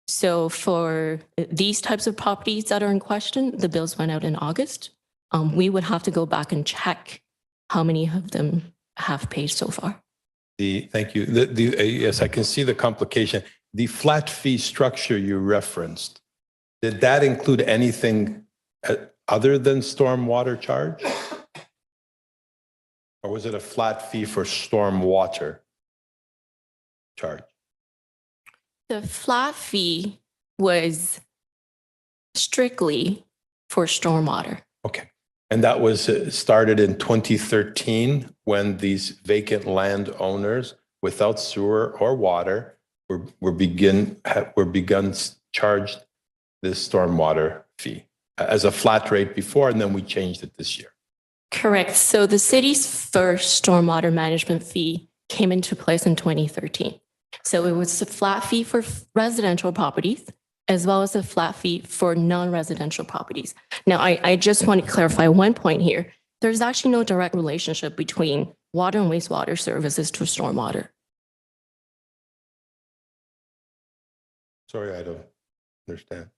So for these types of properties that are in question, the bills went out in August. We would have to go back and check how many of them have paid so far. Thank you. Yes, I can see the complication. The flat fee structure you referenced, did that include anything other than stormwater charge? Or was it a flat fee for stormwater charge? The flat fee was strictly for stormwater. Okay. And that was started in 2013 when these vacant land owners without sewer or water were begun charged this stormwater fee as a flat rate before, and then we changed it this year. Correct. So the city's first stormwater management fee came into place in 2013. So it was a flat fee for residential properties as well as a flat fee for non-residential properties. Now, I just want to clarify one point here. There's actually no direct relationship between water and wastewater services to stormwater. Sorry, I don't understand.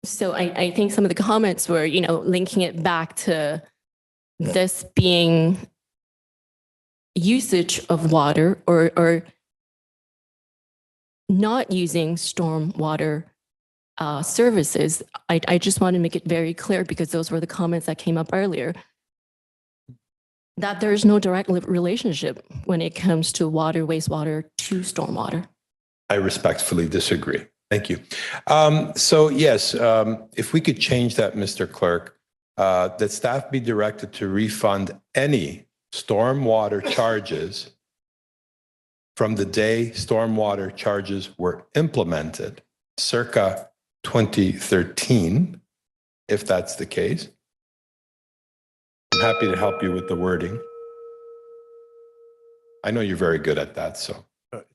So I think some of the comments were, linking it back to this being usage of water or not using stormwater services. I just want to make it very clear because those were the comments that came up earlier, that there's no direct relationship when it comes to water, wastewater to stormwater. I respectfully disagree. Thank you. So yes, if we could change that, Mr. Clerk, that staff be directed to refund any stormwater charges from the day stormwater charges were implemented, circa 2013, if that's the case. I'm happy to help you with the wording. I know you're very good at that, so.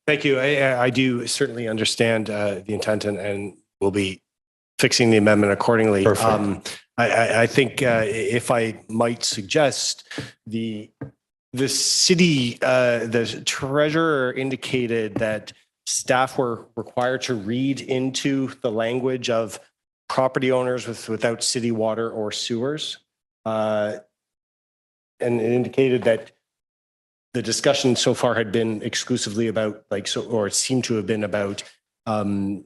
Thank you. I do certainly understand the intent and will be fixing the amendment accordingly. Perfect. I think if I might suggest, the city, the treasurer indicated that staff were required to read into the language of property owners without city water or sewers. And it indicated that the discussion so far had been exclusively about or it seemed to have been about or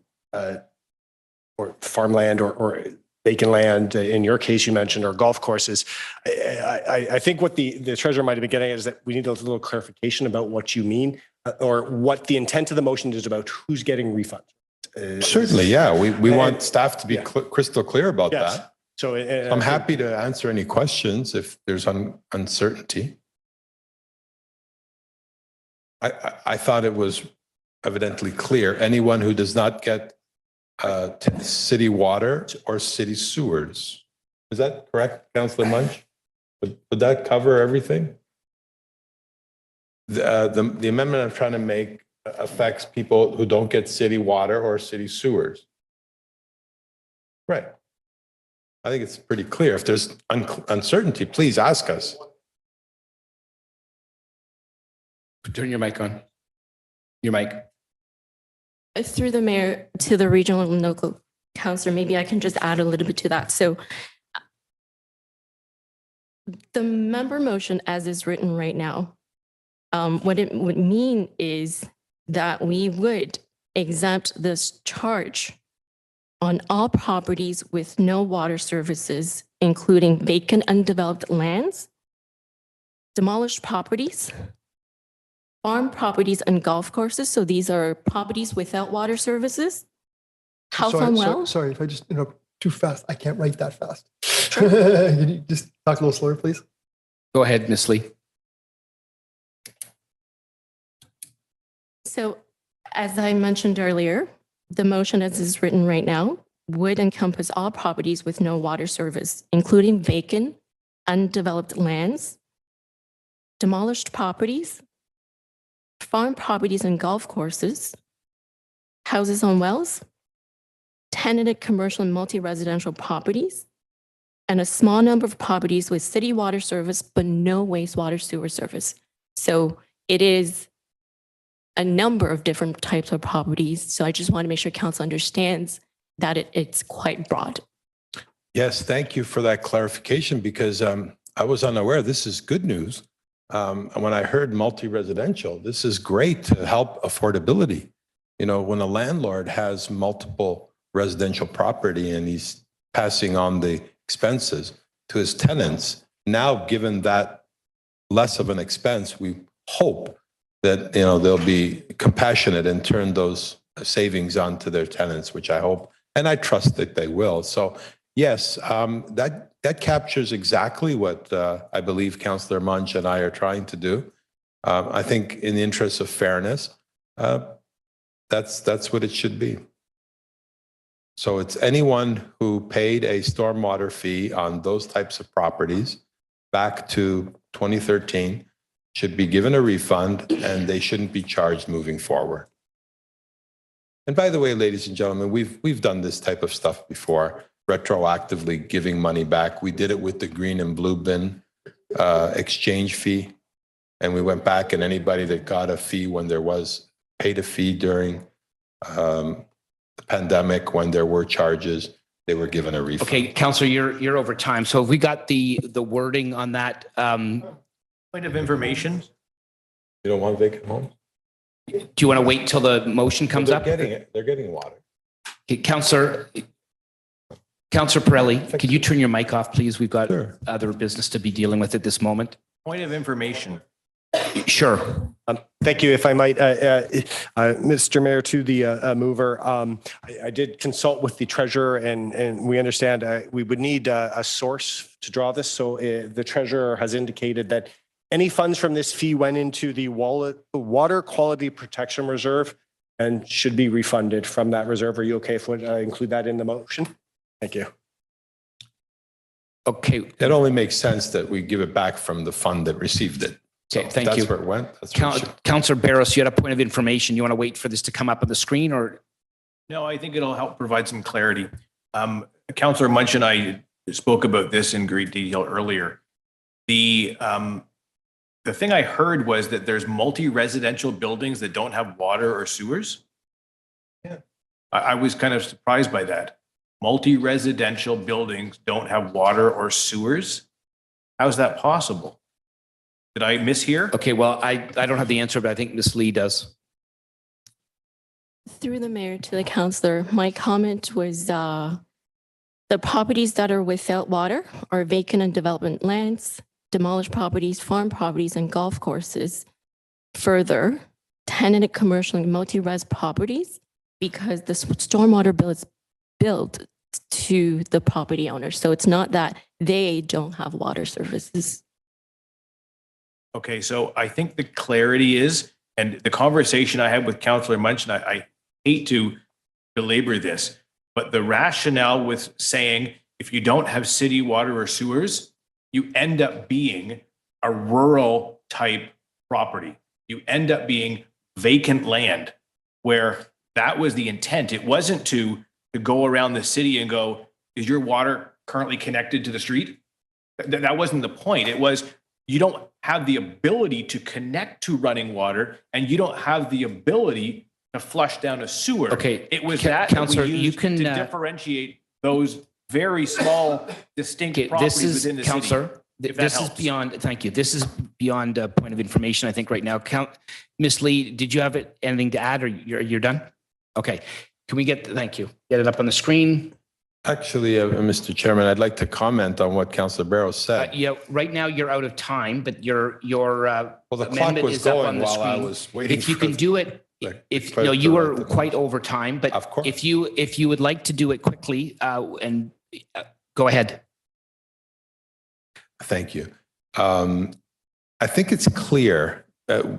farmland or vacant land. In your case, you mentioned, or golf courses. I think what the treasurer might have been getting at is that we need a little clarification about what you mean or what the intent of the motion is about who's getting refund. Certainly, yeah. We want staff to be crystal clear about that. So I'm happy to answer any questions if there's uncertainty. I thought it was evidently clear. Anyone who does not get city water or city sewers. Is that correct, Councillor Munch? Would that cover everything? The amendment I'm trying to make affects people who don't get city water or city sewers. Right. I think it's pretty clear. If there's uncertainty, please ask us. Turn your mic on. Your mic. Through the mayor to the regional and local councillor, maybe I can just add a little bit to that. So the member motion as is written right now, what it would mean is that we would exempt this charge on all properties with no water services, including vacant undeveloped lands, demolished properties, farm properties and golf courses. So these are properties without water services. House on wells. Sorry, if I just too fast. I can't write that fast. Can you just talk a little slower, please? Go ahead, Ms. Lee. So as I mentioned earlier, the motion as is written right now would encompass all properties with no water service, including vacant, undeveloped lands, demolished properties, farm properties and golf courses, houses on wells, tenanted commercial and multi-residential properties, and a small number of properties with city water service, but no wastewater sewer service. So it is a number of different types of properties. So I just want to make sure council understands that it's quite broad. Yes, thank you for that clarification because I was unaware. This is good news. When I heard multi-residential, this is great to help affordability. When a landlord has multiple residential property and he's passing on the expenses to his tenants, now given that less of an expense, we hope that they'll be compassionate and turn those savings on to their tenants, which I hope and I trust that they will. So yes, that captures exactly what I believe Councillor Munch and I are trying to do. I think in the interest of fairness, that's what it should be. So it's anyone who paid a stormwater fee on those types of properties back to 2013 should be given a refund and they shouldn't be charged moving forward. And by the way, ladies and gentlemen, we've done this type of stuff before, retroactively giving money back. We did it with the green and blue bin exchange fee. And we went back, and anybody that got a fee when there was paid a fee during the pandemic, when there were charges, they were given a refund. Okay, Councillor, you're over time. So have we got the wording on that? Point of information. You don't want vacant homes? Do you want to wait till the motion comes They're up? getting it. They're getting water. Okay, Councillor Pirelli, can you turn your mic off, please? We've got other business to be dealing with at this moment. Point of information. Sure. Thank you. If I might, Mr. Mayor, to the mover, I did consult with the treasurer and we understand we would need a source to draw this. So the treasurer has indicated that any funds from this fee went into the Water Quality Protection Reserve and should be refunded from that reserve. Are you okay if I include that in the motion? Thank you. Okay. It only makes sense that we give it back from the fund that received it. Okay, thank you. That's where it went. That's where it should. Councillor Barros, you had a point of information. You want to wait for this to come up on the screen, or? No, I think it'll help provide some clarity. Councillor Munch and I spoke about this in great detail earlier. The thing I heard was that there's multi-residential buildings that don't have water or sewers. Yeah. I was kind of surprised by that. Multi-residential buildings don't have water or sewers. How is that possible? Did I mishear? Okay, well, I don't have the answer, but I think Ms. Lee does. Through the mayor to the councillor, my comment was the properties that are without water are vacant and development lands, demolished properties, farm properties, and golf courses. Further, tenanted commercial and multi-res properties, because the stormwater bill is billed to the property owner. So it's not that they don't have water services. Okay, so I think the clarity is, and the conversation I had with Councillor Munch, and I hate to belabor this, but the rationale with saying if you don't have city water or sewers, you end up being a rural type property. You end up being vacant land, where that was the intent. It wasn't to go around the city and go, is your water currently connected to the street? That wasn't the point. It was, you don't have the ability to connect to running water, and you don't have the ability to flush down a sewer. Okay, it was Councillor, we you used can to differentiate those very small, distinct properties this is, within the Councillor, city. If that this is helps. beyond, thank you. This is beyond a point of information, I think, right now. Ms. Lee, did you have anything to add, or you're done? Okay. Can we get it up on the screen? Actually, Mr. Chairman, I'd like to comment on what Councillor Barrows said. Yeah, right now you're out of time, but your Well, the clock amendment was is up on going the while I screen. was waiting. If you can do it, if clerk no, to you write were the quite over time, but Of course. if you would like to do it quickly, and go ahead. Thank you. I think it's clear.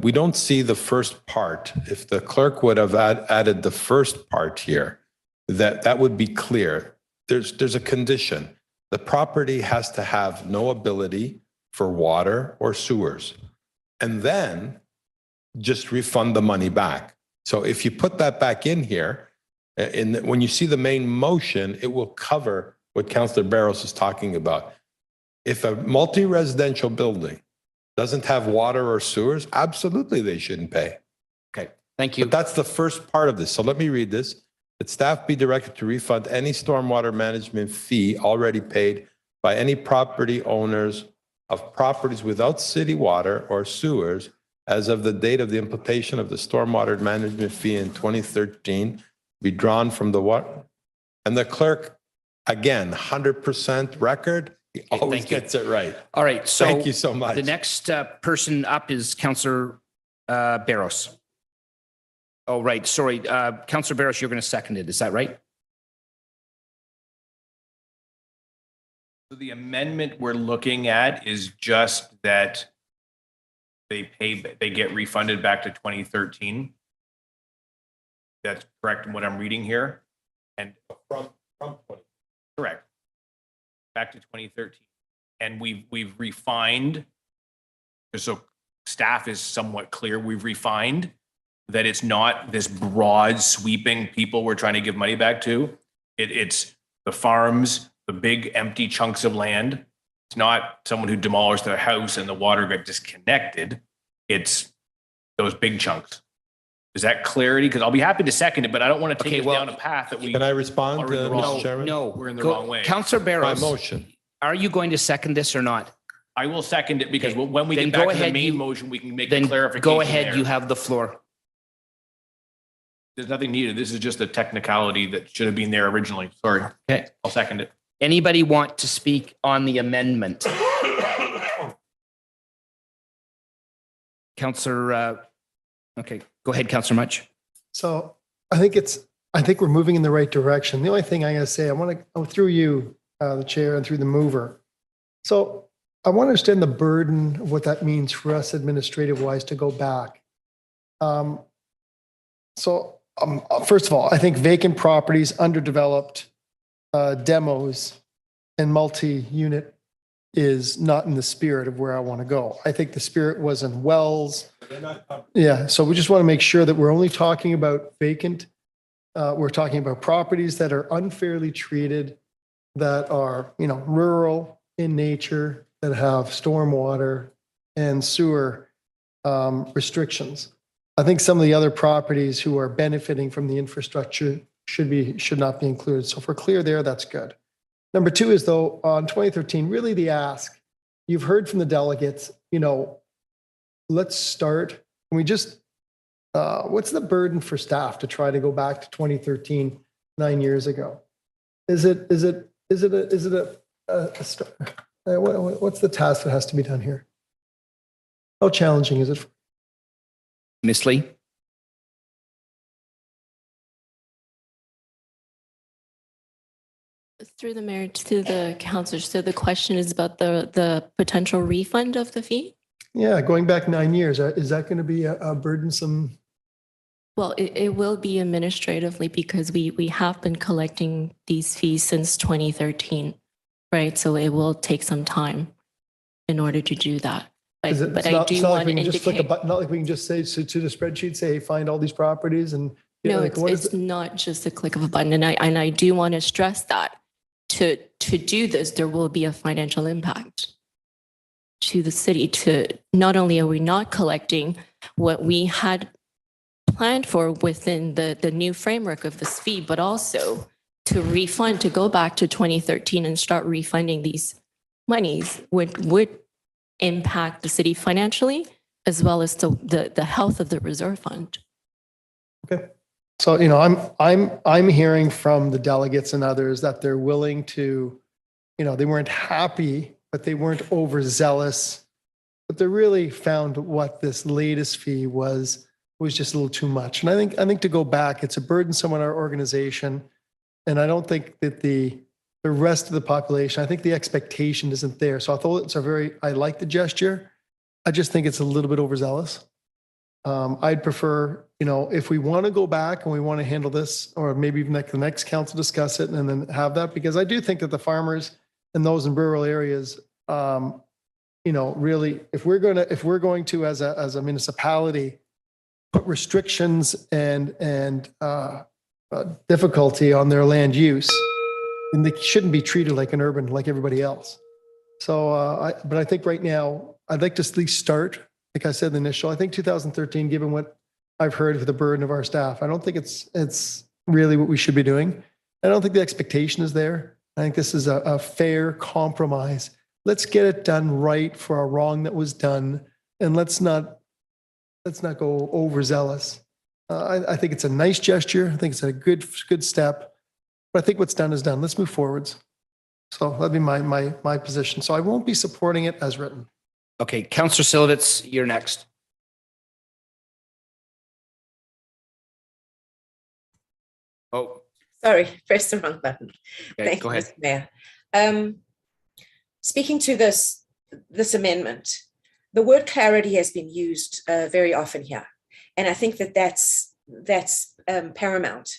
We don't see the first part. If the clerk would have added the first part here, that would be clear. There's a condition. The property has to have no ability for water or sewers, and then just refund the money back. So if you put that back in here, when you see the main motion, it will cover what Councillor Barros is talking about. If a multi-residential building doesn't have water or sewers, absolutely they shouldn't pay. Okay, thank you. But that's the first part of this. So let me read this. That staff be directed to refund any stormwater management fee already paid by any property owners of properties without city water or sewers as of the date of the implementation of the stormwater management fee in 2013, be drawn from the what? And the clerk, again, 100% record. He always thank you. gets it right. All right, so Thank you so much. the next person up is Councillor Barros. Oh, right, sorry. Councillor Barros, you're going to second it. Is that right? So the amendment we're looking at is just that they get refunded back to 2013. That's correct in what I'm reading here. And From 20. correct. Back to 2013. And we've refined. So staff is somewhat clear. We've refined that it's not this broad sweeping people we're trying to give money back to. It's the farms, the big empty chunks of land. It's not someone who demolished their house and the water got disconnected. It's those big chunks. Is that clarity? Because I'll be happy to second it, but I don't want to take us down a path that we. Can I respond, are in the wrong- Mr. Chairman? No. We're in the Go- wrong way. Councillor My Barrows, motion. are you going to second this or not? I will second it because Okay. when we Then get go back to the ahead, main you- motion, we can make a Then clarification. go ahead, there. you have the floor. There's nothing needed. This is just a technicality that should have been there originally. Sorry. Okay. I'll second it. Anybody want to speak on the amendment? Councillor, okay, go ahead, Councillor Much. So I think we're moving in the right direction. The only thing I gotta say, I want to go through you, the chair, and through the mover. So I want to understand the burden of what that means for us administrative wise to go back. First of all, I think vacant properties, underdeveloped demos, and multi-unit is not in the spirit of where I want to go. I think the spirit was in Wells. Yeah, so we just want to make sure that we're only talking about vacant. We're talking about properties that are unfairly treated, that are, rural in nature, that have stormwater and sewer restrictions. I think some of the other properties who are benefiting from the infrastructure should not be included. So if we're clear there, that's good. Number two is, though, on 2013, really the ask, you've heard from the delegates, let's start. Can we just, what's the burden for staff to try to go back to 2013, 9 years ago? What's the task that has to be done here? How challenging is it? Ms. Lee? Through the mayor to the councillor. So the question is about the potential refund of the fee? Yeah, going back 9 years, is that going to be a burdensome? Well, it will be administratively because we have been collecting these fees since 2013, right? So it will take some time in order to do that. But I do want to indicate. Not like we can just say to the spreadsheet, say, hey, find all these properties and. No, it's not just a click of a button. And I do want to stress that to do this, there will be a financial impact to the city. To not only are we not collecting what we had planned for within the new framework of this fee, but also to go back to 2013 and start refunding these monies would impact the city financially, as well as the health of the reserve fund. Okay. So, I'm hearing from the delegates and others that they're willing to, they weren't happy, but they weren't overzealous. But they really found what this latest fee was just a little too much. And I think to go back, it's a burdensome on our organization. And I don't think that the rest of the population, I think the expectation isn't there. So although I like the gesture, I just think it's a little bit overzealous. I'd prefer, if we want to go back and we want to handle this, or maybe even the next council discuss it and then have that, because I do think that the farmers and those in rural areas, really, if we're going to as a municipality put restrictions and difficulty on their land use, and they shouldn't be treated like an urban, like everybody else. So, but I think right now, I'd like to at least start. Like I said, the initial, I think 2013, given what I've heard for the burden of our staff, I don't think it's really what we should be doing. I don't think the expectation is there. I think this is a fair compromise. Let's get it done right for a wrong that was done, and let's not go overzealous. I think it's a nice gesture. I think it's a good step. But I think what's done is done. Let's move forwards. So that'd be my position. So I won't be supporting it as written. Okay, Councillor Silvitz, you're next. Oh, Sorry, pressed the wrong button. okay, Thank go you, ahead. Mr. Mayor. Speaking to this amendment, the word clarity has been used very often here, and I think that's paramount.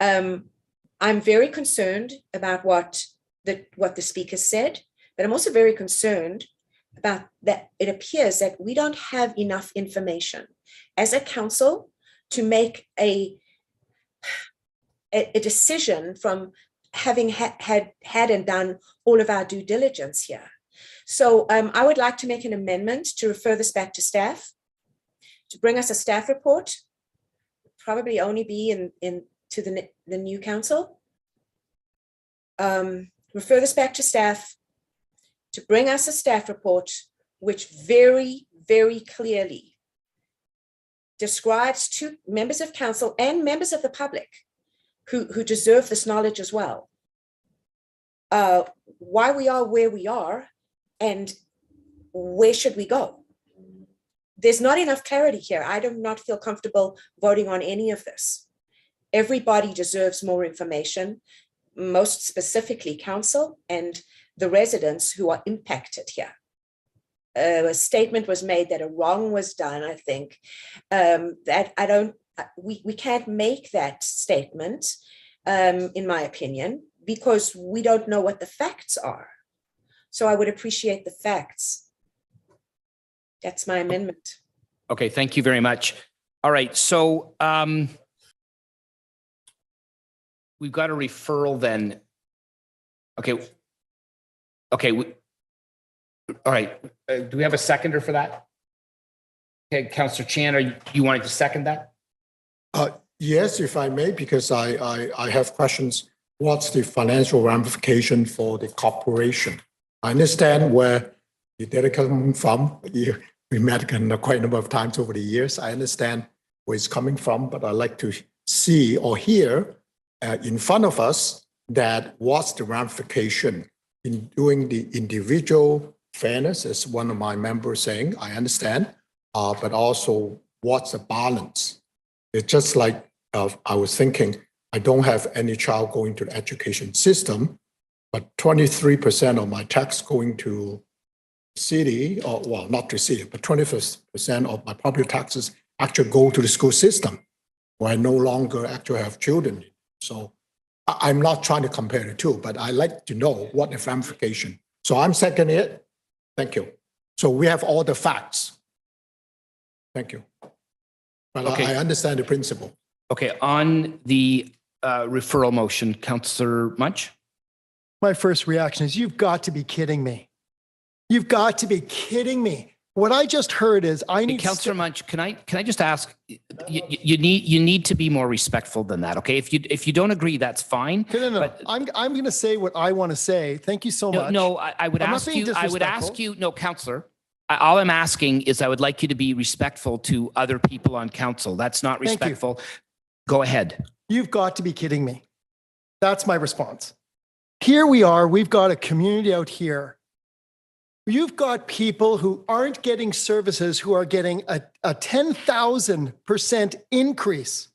I'm very concerned about what the speaker said, but I'm also very concerned about that it appears that we don't have enough information as a council to make a decision from having had and done all of our due diligence here. So I would like to make an amendment to refer this back to staff, to bring us a staff report, probably only be to the new council. Refer this back to staff to bring us a staff report which very, very clearly describes to members of council and members of the public who deserve this knowledge as well, why we are where we are and where should we go. There's not enough clarity here. I do not feel comfortable voting on any of this. Everybody deserves more information, most specifically council and the residents who are impacted here. A statement was made that a wrong was done, I think. We can't make that statement, in my opinion, because we don't know what the facts are. So I would appreciate the facts. That's my amendment. Okay, thank you very much. All right, so we've got a referral then. Okay. All right. Do we have a seconder for that? Okay, Councillor Chan, are you wanting to second that? Yes, if I may, because I have questions. What's the financial ramification for the corporation? I understand where the data coming from. We met quite a number of times over the years. I understand where it's coming from, but I'd like to see or hear in front of us that what's the ramification in doing the individual fairness, as one of my members saying, I understand, but also what's the balance? It's just like I was thinking, I don't have any child going to the education system, but 23% of my tax going to city, or well, not to city, but 20% of my property taxes actually go to the school system, where I no longer actually have children. So I'm not trying to compare the two, but I like to know what the ramification. So I'm seconding it. Thank you. So we have all the facts. Thank you. But Okay. I understand the principle. Okay, on the referral motion, Councillor Munch? My first reaction is, you've got to be kidding me. You've got to be kidding me. What I just heard is I need. Councillor Munch, can I just ask? You need to be more respectful than that. Okay, if you don't agree, that's fine. No. But I'm going to say what I want to say. Thank you so much. no, I would I'm not ask being you. I would ask disrespectful. you. No, Councillor. All I'm asking is I would like you to be respectful to other people on council. That's not Thank you. respectful. Go ahead. You've got to be kidding me. That's my response. Here we are. We've got a community out here. You've got people who aren't getting services who are getting a 10,000% increase.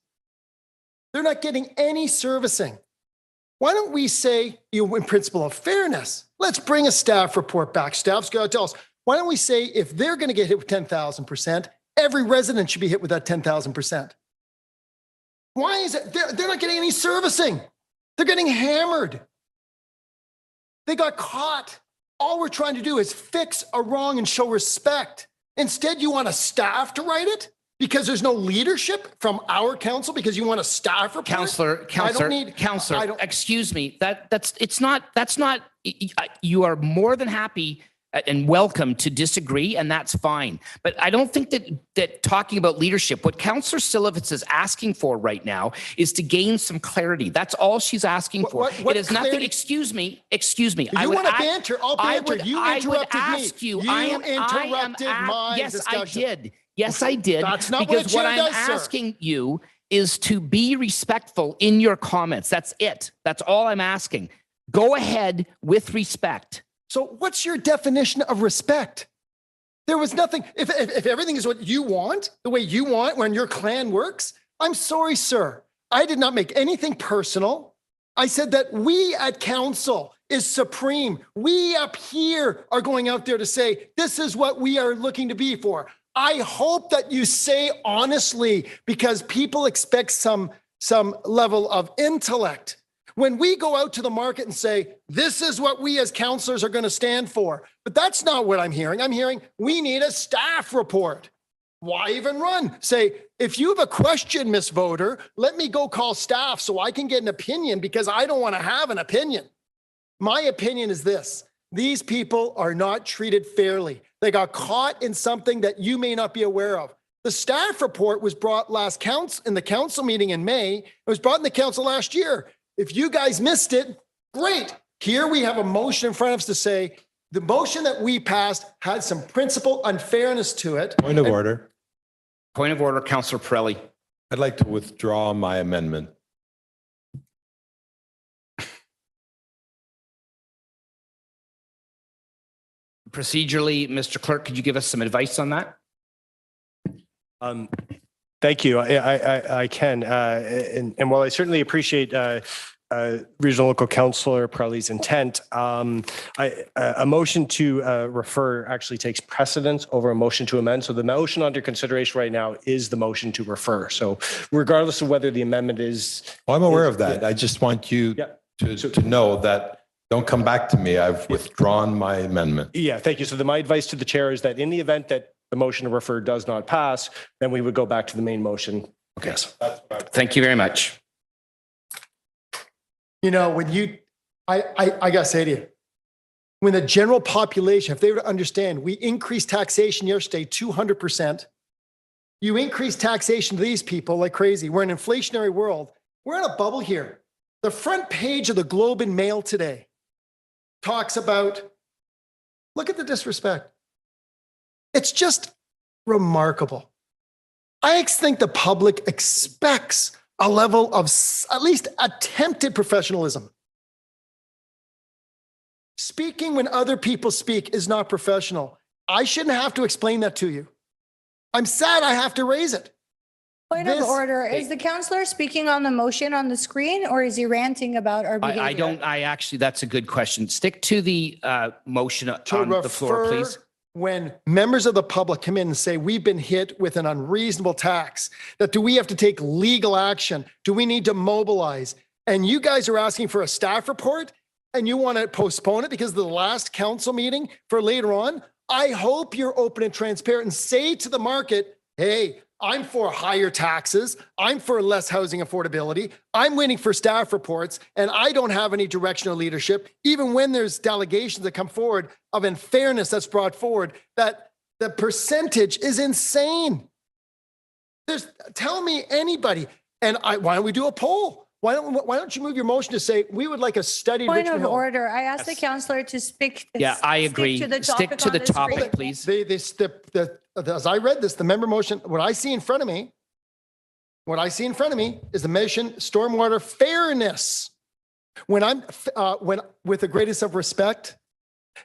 They're not getting any servicing. Why don't we say, in principle of fairness, let's bring a staff report back. Staff's got to tell us. Why don't we say if they're going to get hit with 10,000%, every resident should be hit with that 10,000%? Why is it? They're not getting any servicing. They're getting hammered. They got caught. All we're trying to do is fix a wrong and show respect. Instead, you want a staff to write it because there's no leadership from our council because you want a staff report. Councillor, excuse me. That's not. You are more than happy and welcome to disagree, and that's fine. But I don't think that talking about leadership, what Councillor Silovitz is asking for right now is to gain some clarity. That's all she's asking for. What it is nothing. clarity? Excuse me. You want to banter? I'll banter. You interrupted me. You interrupted my discussion. Yes, I did. That's not because what a what chair I'm does, sir. asking you is to be respectful in your comments. That's it. That's all I'm asking. Go ahead with respect. So what's your definition of respect? There was nothing. If everything is what you want, the way you want when your clan works, I'm sorry, sir. I did not make anything personal. I said that we at council is supreme. We up here are going out there to say, this is what we are looking to be for. I hope that you say honestly, because people expect some level of intellect. When we go out to the market and say, this is what we as counselors are going to stand for. But that's not what I'm hearing. I'm hearing we need a staff report. Why even run? Say, if you have a question, Miss Voter, let me go call staff so I can get an opinion because I don't want to have an opinion. My opinion is this. These people are not treated fairly. They got caught in something that you may not be aware of. The staff report was brought in the council meeting in May. It was brought in the council last year. If you guys missed it, great. Here we have a motion in front of us to say the motion that we passed had some principle unfairness to it. Point of order. Point of order, Councillor Pirelli. I'd like to withdraw my amendment. Procedurally, Mr. Clerk, could you give us some advice on that? Thank you. I can. And while I certainly appreciate Regional Local Councillor Pirelli's intent, a motion to refer actually takes precedence over a motion to amend. So the motion under consideration right now is the motion to refer. So regardless of whether the amendment is. Well, I'm aware of that. I just want you to know that don't come back to me. I've withdrawn my amendment. Yeah, thank you. So my advice to the chair is that in the event that the motion to refer does not pass, then we would go back to the main motion. Okay. Yes. Thank you very much. You know, when I got to say to you, when the general population, if they were to understand, we increased taxation yesterday 200%. You increase taxation to these people like crazy. We're in an inflationary world. We're in a bubble here. The front page of the Globe and Mail today talks about, look at the disrespect. It's just remarkable. I think the public expects a level of at least attempted professionalism. Speaking when other people speak is not professional. I shouldn't have to explain that to you. I'm sad I have to raise it. Point of order. Is the councillor speaking on the motion on the screen or is he ranting about our behavior? That's a good question. Stick to the motion on the floor, please. When members of the public come in and say, we've been hit with an unreasonable tax, that do we have to take legal action? Do we need to mobilize? And you guys are asking for a staff report and you want to postpone it because of the last council meeting for later on. I hope you're open and transparent and say to the market, hey, I'm for higher taxes. I'm for less housing affordability. I'm waiting for staff reports and I don't have any direction or leadership, even when there's delegations that come forward of unfairness that's brought forward, that the percentage is insane. Tell me anybody, and why don't we do a poll? Why don't you move your motion to say, we would like a study. Point of order. I asked the councillor to speak. Yeah, I agree. Stick to the topic, please. As I read this, the member motion, what I see in front of me is the mission stormwater fairness. When with the greatest of respect,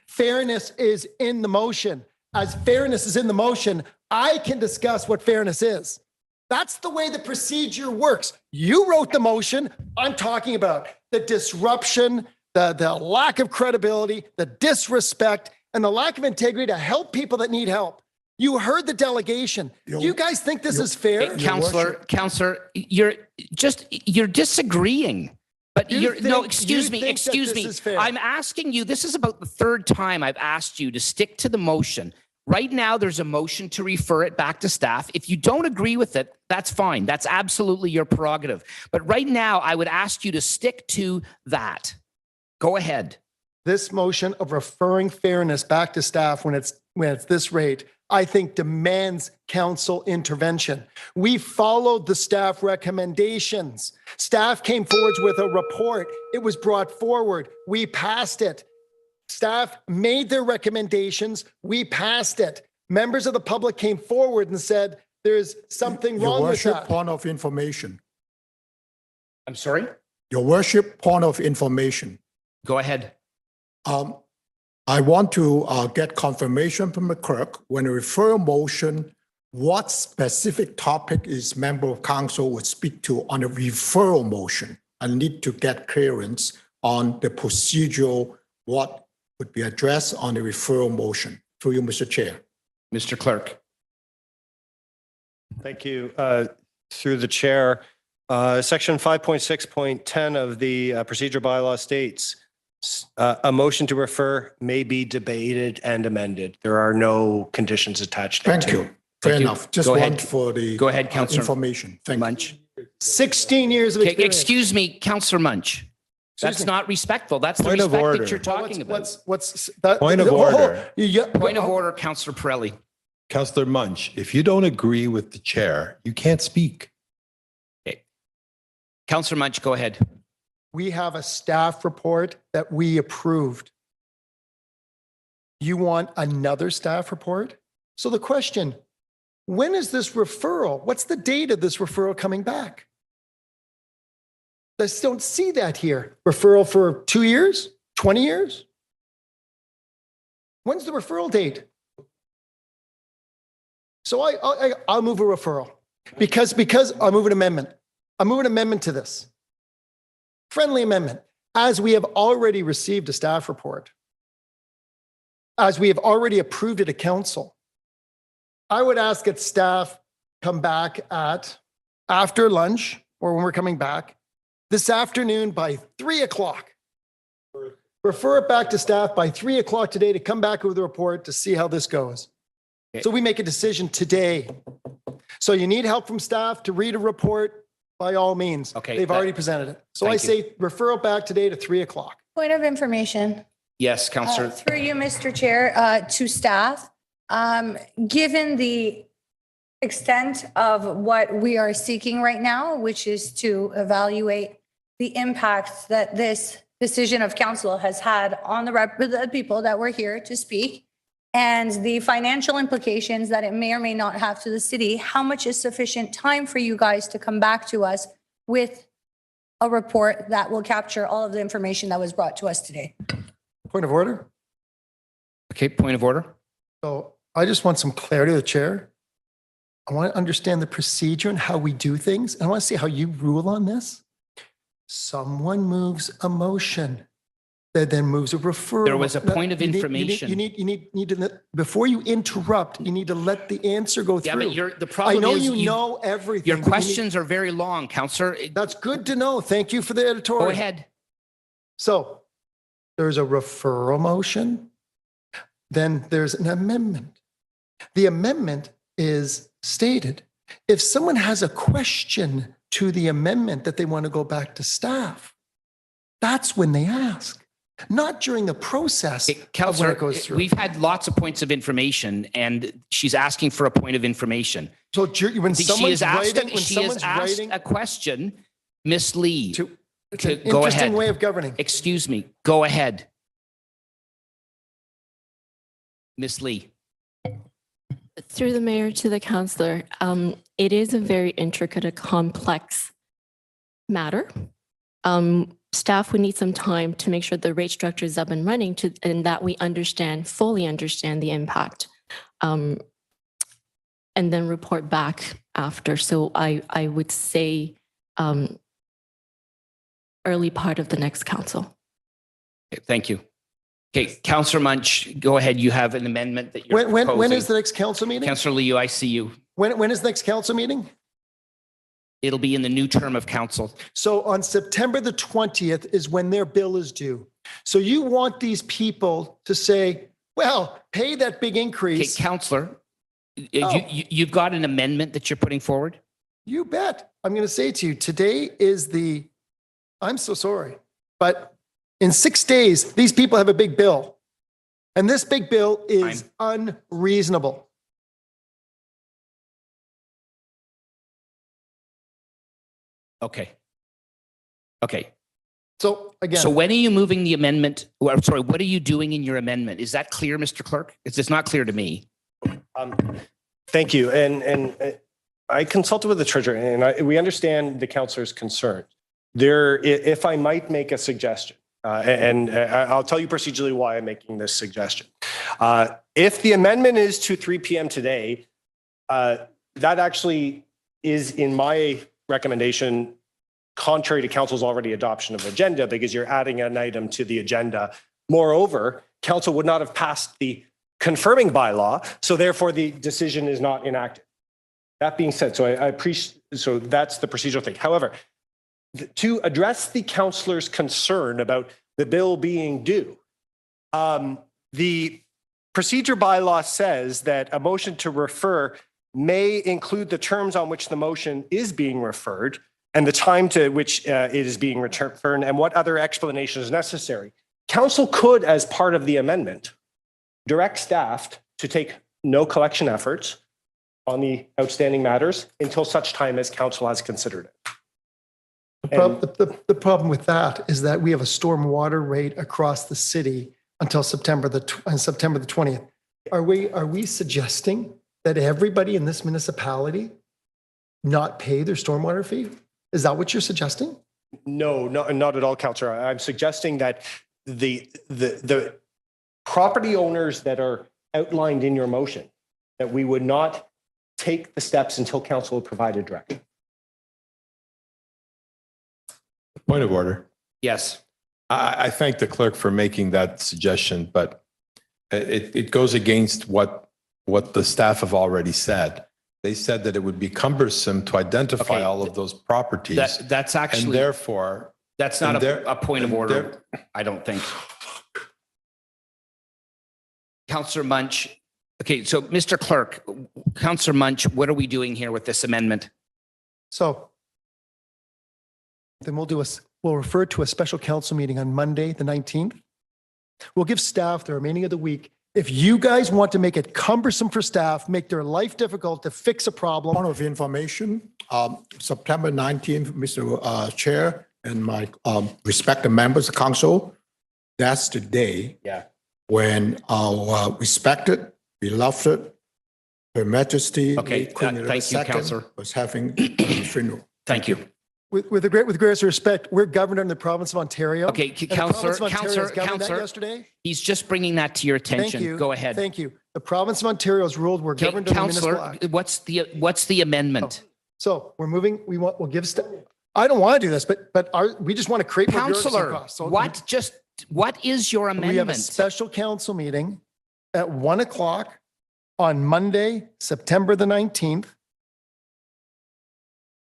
fairness is in the motion. As fairness is in the motion, I can discuss what fairness is. That's the way the procedure works. You wrote the motion. I'm talking about the disruption, the lack of credibility, the disrespect, and the lack of integrity to help people that need help. You heard the delegation. Do you guys think this is fair? Councillor, you're disagreeing. But excuse me. I'm asking you, this is about the third time I've asked you to stick to the motion. Right now, there's a motion to refer it back to staff. If you don't agree with it, that's fine. That's absolutely your prerogative. But right now, I would ask you to stick to that. Go ahead. This motion of referring fairness back to staff when it's this rate, I think demands council intervention. We followed the staff recommendations. Staff came forward with a report. It was brought forward. We passed it. Staff made their recommendations. We passed it. Members of the public came forward and said, there's something wrong with that. Your worship, point of information. I'm sorry? Your worship, point of information. Go ahead. I want to get confirmation from the clerk when a referral motion, what specific topic is member of council would speak to on a referral motion. I need to get clearance on the procedural, what would be addressed on the referral motion. Through you, Mr. Chair. Mr. Clerk. Thank you. Through the chair, Section 5.6.10 of the procedure bylaw states, a motion to refer may be debated and amended. There are no conditions attached. Thank you. Fair Thank you. enough. Just Go ahead. want for the Go ahead, Councillor information. Thank you. Munch. 16 years of Okay, experience. excuse me, Councillor Munch. That's me. not respectful. That's the Point of respect order. that you're talking about. What's that? Point of order. Point of order, Councillor Pirelli. Councillor Munch, if you don't agree with the chair, you can't speak. Okay. Councillor Munch, go ahead. We have a staff report that we approved. You want another staff report? So the question, when is this referral? What's the date of this referral coming back? I just don't see that here. Referral for 2 years, 20 years? When's the referral date? So I'll move a referral because I'll move an amendment. I'll move an amendment to this. Friendly amendment. As we have already received a staff report, as we have already approved it at council, I would ask that staff come back at after lunch or when we're coming back this afternoon by 3 o'clock. Refer it back to staff by 3 o'clock today to come back with a report to see how this goes. Okay. So we make a decision today. So you need help from staff to read a report, by all means. Okay, They've already presented it. So I Thank you. say referral back today to 3 o'clock. Point of information. Yes, Councillor. Through you, Mr. Chair, to staff, given the extent of what we are seeking right now, which is to evaluate the impact that this decision of council has had on the people that were here to speak and the financial implications that it may or may not have to the city, how much is sufficient time for you guys to come back to us with a report that will capture all of the information that was brought to us today? Point of order. Okay, point of order. So I just want some clarity of the chair. I want to understand the procedure and how we do things. And I want to see how you rule on this. Someone moves a motion that then moves a referral. There was a point of information. You need to, before you interrupt, you need to let the answer go Yeah, through. but the problem I know is you know everything. your but you questions are very long, Councillor. that's good to know. Thank you for the editorial. Go ahead. So there's a referral motion. Then there's an amendment. The amendment is stated. If someone has a question to the amendment that they want to go back to staff, that's when they ask, not during the process of when Councillor, it goes through. we've had lots of points of information and she's asking for a point of information. So when She someone's has asked, writing, when she has someone's asked writing, a question, Miss Lee. it's an go interesting ahead. way of governing. Excuse me, go ahead. Miss Lee. Through the mayor to the councillor, it is a very intricate and complex matter. Staff would need some time to make sure the rate structure is up and running and that we fully understand the impact. And then report back after. So I would say early part of the next council. Okay, thank you. Okay, Councillor Munch, go ahead. You have an amendment that you're When proposing. is the next council meeting? Councillor Liu, I see you. When is the next council meeting? It'll be in the new term of council. So on September the 20th is when their bill is due. So you want these people to say, well, pay that big Okay, increase. Councillor, Oh. you've got an amendment that you're putting forward? You bet. I'm going to say to you, today is I'm so sorry, but in 6 days, these people have a big bill. And this big bill is unreasonable. Okay. Okay. So again. So when are you moving the amendment? Well, sorry, what are you doing in your amendment? Is that clear, Mr. Clerk? It's not clear to me. Thank you. And I consulted with the treasurer and we understand the councillor's concern. If I might make a suggestion, and I'll tell you procedurally why I'm making this suggestion. If the amendment is to 3 p.m. today, that actually is in my recommendation contrary to council's already adoption of agenda because you're adding an item to the agenda. Moreover, council would not have passed the confirming bylaw, so therefore the decision is not enacted. That being said, so I so that's the procedural thing. However, to address the councillor's concern about the bill being due, the procedure bylaw says that a motion to refer may include the terms on which the motion is being referred and the time to which it is being returned and what other explanation is necessary. Council could, as part of the amendment, direct staff to take no collection efforts on the outstanding matters until such time as council has considered it. The problem with that is that we have a stormwater rate across the city until September the 20th. Are we suggesting that everybody in this municipality not pay their stormwater fee? Is that what you're suggesting? No, not at all, Councillor. I'm suggesting that the property owners that are outlined in your motion, that we would not take the steps until council provided direction. Point of order. Yes. I thank the clerk for making that suggestion, but it goes against what the staff have already said. They said that it would be cumbersome to identify Okay. all of those properties. That's actually, And therefore, that's not a point of and order, I don't think. Councillor Munch. Okay, so Mr. Clerk, Councillor Munch, what are we doing here with this amendment? So then we'll refer to a special council meeting on Monday, the 19th. We'll give staff the remaining of the week. If you guys want to make it cumbersome for staff, make their life difficult to fix a problem. Point of information, September 19th, Mr. Chair and my respected members of council, that's the day when our respected, beloved, Her Majesty Okay, Queen Elizabeth thank you, Councillor. was having a funeral. Thank you. With the greatest respect, we're governed under the province of Ontario. Okay, and the province of Ontario has governed that Councillor, yesterday. he's just bringing that to your attention. Thank you. Go ahead. Thank you. The province of Ontario has ruled we're Okay, governed under the municipal Councillor, act. what's the amendment? So we're moving, we'll give, I don't want to do this, but we just want to create more bureaucracy Councillor, costs. So what is your we have a amendment? special council meeting at 1:00 on Monday, September the 19th,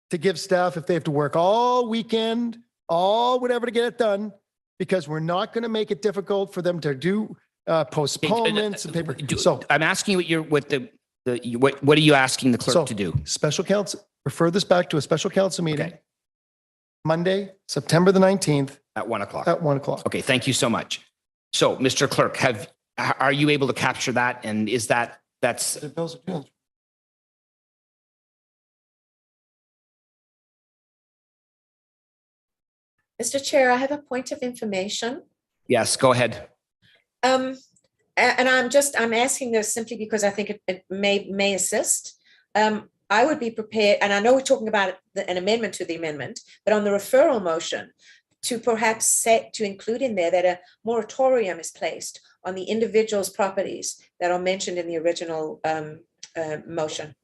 to give staff, if they have to work all weekend, all whatever to get it done, because we're not going to make it difficult for them to do postponements and paper. So I'm asking you what are you asking the clerk to do? special council, refer this back to a special council meeting. Okay. Monday, September the 19th At 1:00. at 1:00. Okay, thank you so much. So, Mr. Clerk, are you able to capture that? And is that's Mr. Chair, I have a point of information. yes, go ahead. And I'm asking this simply because I think it may assist. I would be prepared, and I know we're talking about an amendment to the amendment, but on the referral motion, to perhaps to include in there that a moratorium is placed on the individual's properties that are mentioned in the original motion.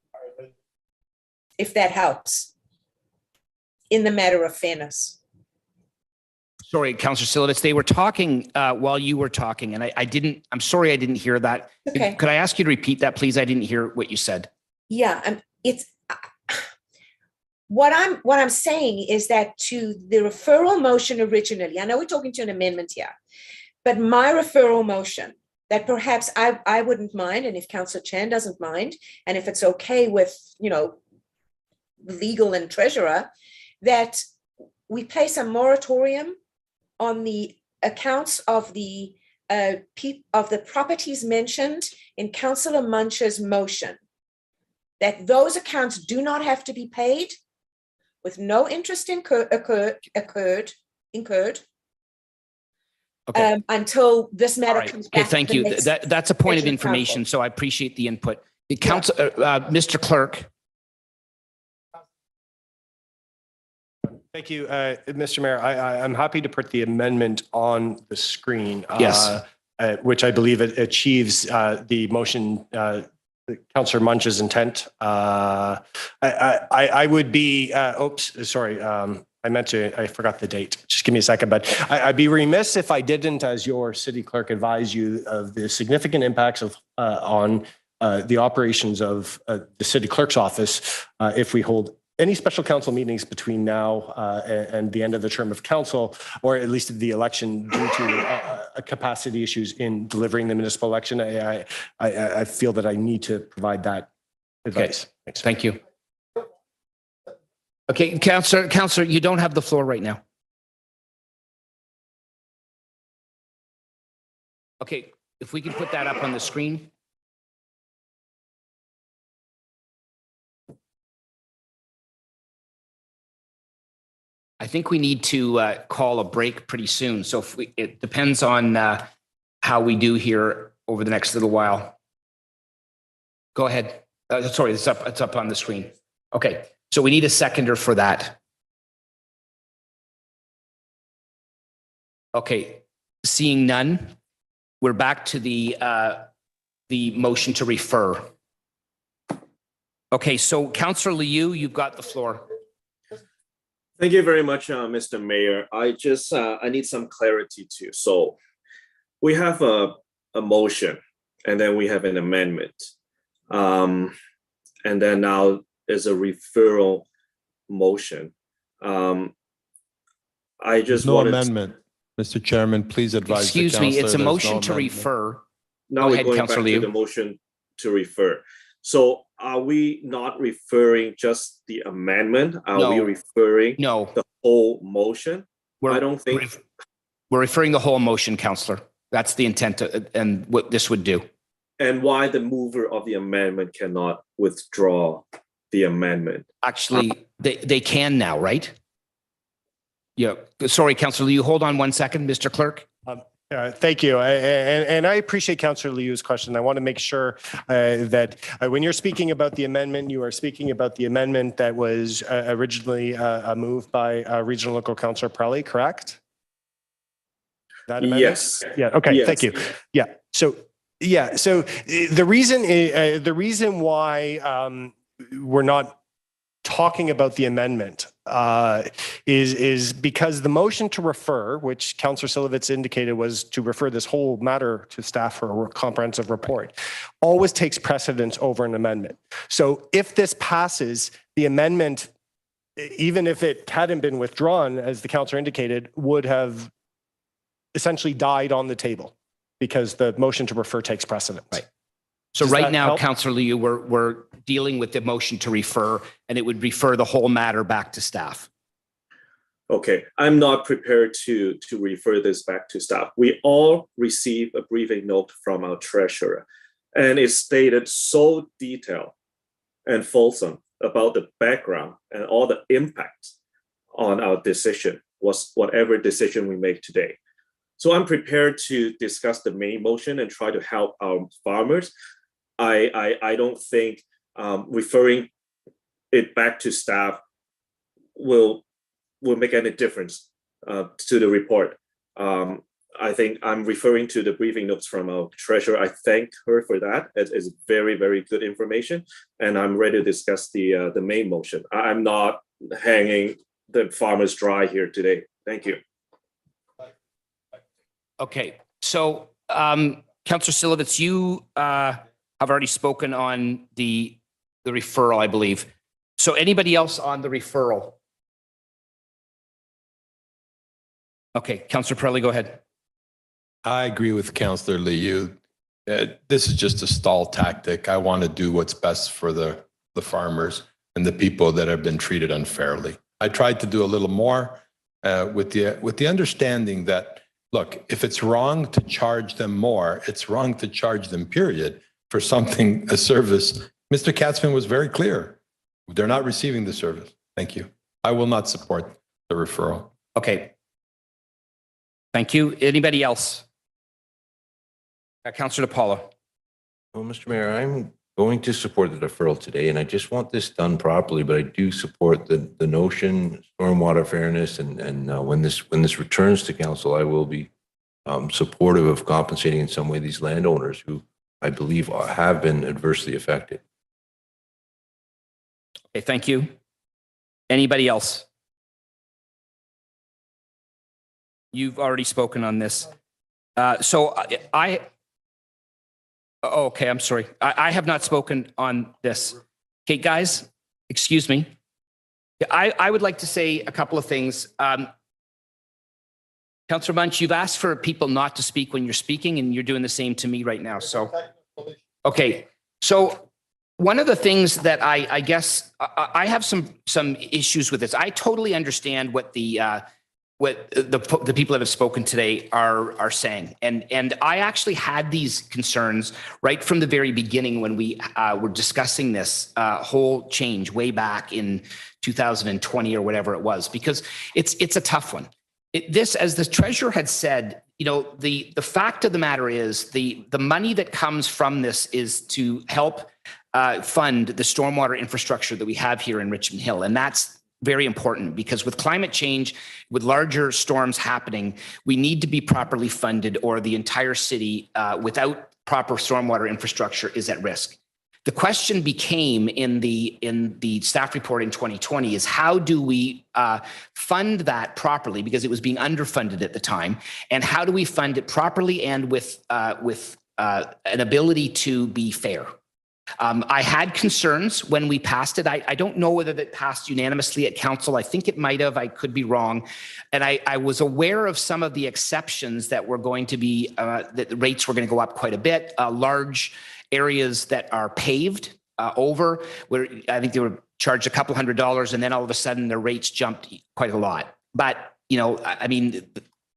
If that helps in the matter of fairness. Sorry, Councillor Silovitz, they were talking while you were talking, and I'm sorry I didn't hear that. Okay. Could I ask you to repeat that, please? I didn't hear what you said. Yeah, it's what I'm saying is that to the referral motion originally, I know we're talking to an amendment here, but my referral motion that perhaps I wouldn't mind, and if Councillor Chan doesn't mind, and if it's okay with, legal and treasurer, that we place a moratorium on the accounts of the properties mentioned in Councillor Munch's motion, that those accounts do not have to be paid with no interest incurred Okay. Until this matter All right. comes Okay, back. thank to the you. next That's a point of session information, council. so I appreciate the input. Mr. Clerk. Thank you, Mr. Mayor. I'm happy to put the amendment on the screen. Yes. Which I believe it achieves the motion, Councillor Munch's intent. I would be, sorry. I forgot the date. Just give me a second, but I'd be remiss if I didn't, as your city clerk, advise you of the significant impacts on the operations of the city clerk's office if we hold any special council meetings between now and the end of the term of council, or at least the election due to capacity issues in delivering the municipal election, I feel that I need to provide that advice. Okay. Thank you. Okay, Councillor, you don't have the floor right now. Okay, if we can put that up on the screen. I think we need to call a break pretty soon. So if it depends on how we do here over the next little while. Go ahead. Sorry, it's up on the screen. Okay, so we need a seconder for that. Okay, seeing none, we're back to the motion to refer. Okay, so Councillor Liu, you've got the floor. Thank you very much, Mr. Mayor. I need some clarity too. So we have a motion and then we have an amendment. And then now is a referral motion. I just No wanted amendment. Mr. Chairman, please advise the Excuse me, councillor it's a there's motion no to amendment. refer. now Go we're ahead, going back Councillor to Liu. the motion to refer. So are we not referring just the amendment? Are we No. referring No, the whole motion? we're, I don't think. we're referring the whole motion, Councillor. That's the intent and what this would do. And why the mover of the amendment cannot withdraw the amendment? Actually, they can now, right? Yeah, sorry, Councillor Liu, hold on 1 second, Mr. Clerk. Thank you. And I appreciate Councillor Liu's question. I want to make sure that when you're speaking about the amendment, you are speaking about the amendment that was originally moved by Regional Local Councillor Prelli, correct? That amendment? Yes. Yeah. Okay. Yes. Thank you. Yeah. So the reason why we're not talking about the amendment is because the motion to refer, which Councillor Silovitz indicated was to refer this whole matter to staff for a comprehensive report, always takes precedence over an amendment. So if this passes, the amendment, even if it hadn't been withdrawn, as the councillor indicated, would have essentially died on the table because the motion to refer takes precedence. Right. So right now, Councillor Liu, we're dealing with the motion to refer, and it would refer the whole matter back to staff. Okay, I'm not prepared to refer this back to staff. We all received a briefing note from our treasurer, and it stated so detailed and fulsome about the background and all the impact on our decision, was whatever decision we make today. So I'm prepared to discuss the main motion and try to help our farmers. I don't think referring it back to staff will make any difference to the report. I think I'm referring to the briefing notes from our treasurer. I thank her for that. It's very, very good information, and I'm ready to discuss the main motion. I'm not hanging the farmers dry here today. Thank you. Okay, so Councillor Silovitz, you have already spoken on the referral, I believe. So anybody else on the referral? Okay, Councillor Prelli, go ahead. I agree with Councillor Liu. This is just a stall tactic. I want to do what's best for the farmers and the people that have been treated unfairly. I tried to do a little more with the understanding that, look, if it's wrong to charge them more, it's wrong to charge them, period, for something, a service. Mr. Katzman was very clear. They're not receiving the service. Thank you. I will not support the referral. Okay. Thank you. Anybody else? Councillor DePaula. Well, Mr. Mayor, I'm going to support the deferral today, and I just want this done properly, but I do support the notion, stormwater fairness, and when this returns to council, I will be supportive of compensating in some way these landowners who I believe have been adversely affected. Okay, thank you. Anybody else? You've already spoken on this. Okay, I'm sorry. I have not spoken on this. Okay, guys, excuse me. I would like to say a couple of things. Councillor Munch, you've asked for people not to speak when you're speaking, and you're doing the same to me right now. So, okay. So one of the things that I guess I have some issues with this. I totally understand what the people that have spoken today are saying, and I actually had these concerns right from the very beginning when we were discussing this whole change way back in 2020 or whatever it was, because it's a tough one. This, as the treasurer had said, you know, the fact of the matter is the money that comes from this is to help fund the stormwater infrastructure that we have here in Richmond Hill. And that's very important because with climate change, with larger storms happening, we need to be properly funded, or the entire city without proper stormwater infrastructure is at risk. The question became in the staff report in 2020 is how do we fund that properly, because it was being underfunded at the time, and how do we fund it properly and with an ability to be fair? I had concerns when we passed it. I don't know whether that passed unanimously at council. I think it might have. I could be wrong. And I was aware of some of the exceptions that were going to be, that the rates were going to go up quite a bit. Large areas that are paved over, where I think they were charged a couple $100s, and then all of a sudden their rates jumped quite a lot. But, you know, I mean,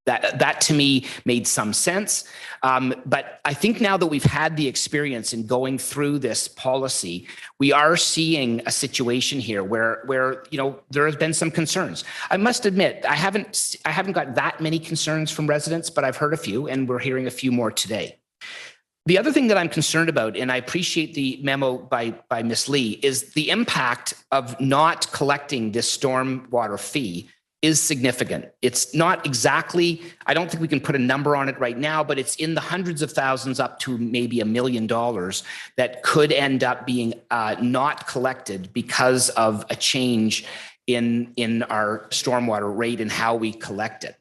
that to me made some sense. But I think now that we've had the experience in going through this policy, we are seeing a situation here where you know, there has been some concerns. I must admit, I haven't got that many concerns from residents, but I've heard a few, and we're hearing a few more today. The other thing that I'm concerned about, and I appreciate the memo by Ms. Lee, is the impact of not collecting this stormwater fee is significant. It's not exactly, I don't think we can put a number on it right now, but it's in the hundreds of thousands up to maybe $1 million that could end up being not collected because of a change in our stormwater rate and how we collect it.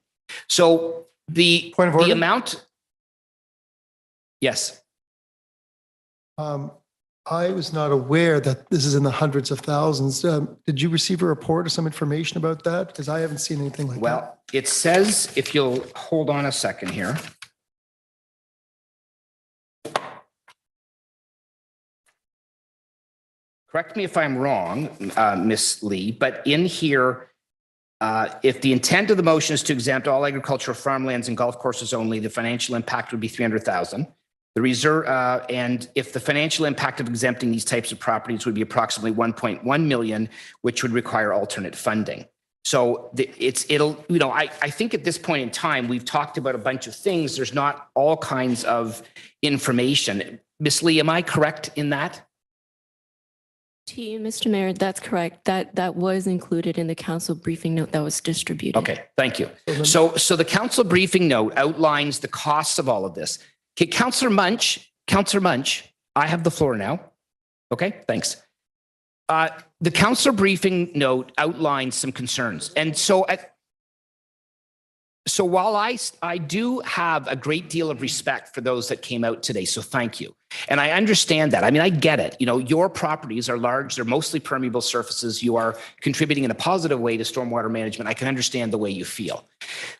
So the amount. Yes. I was not aware that this is in the hundreds of thousands. Did you receive a report or some information about that? Because I haven't seen anything like that. Well, it says, if you'll hold on a second here. Correct me if I'm wrong, Ms. Lee, but in here, if the intent of the motion is to exempt all agricultural farmlands and golf courses only, the financial impact would be $300,000. The reserve, and if the financial impact of exempting these types of properties would be approximately 1.1 million, which would require alternate funding. So it'll, you know, I think at this point in time, we've talked about a bunch of things. There's not all kinds of information. Ms. Lee, am I correct in that? To you, Mr. Mayor, that's correct. That was included in the council briefing note that was distributed. Okay, thank you. So the council briefing note outlines the costs of all of this. Okay, Councillor Munch, I have the floor now. Okay, thanks. The council briefing note outlines some concerns. And so while I do have a great deal of respect for those that came out today, so thank you. And I understand that. I mean, I get it. You know, your properties are large. They're mostly permeable surfaces. You are contributing in a positive way to stormwater management. I can understand the way you feel.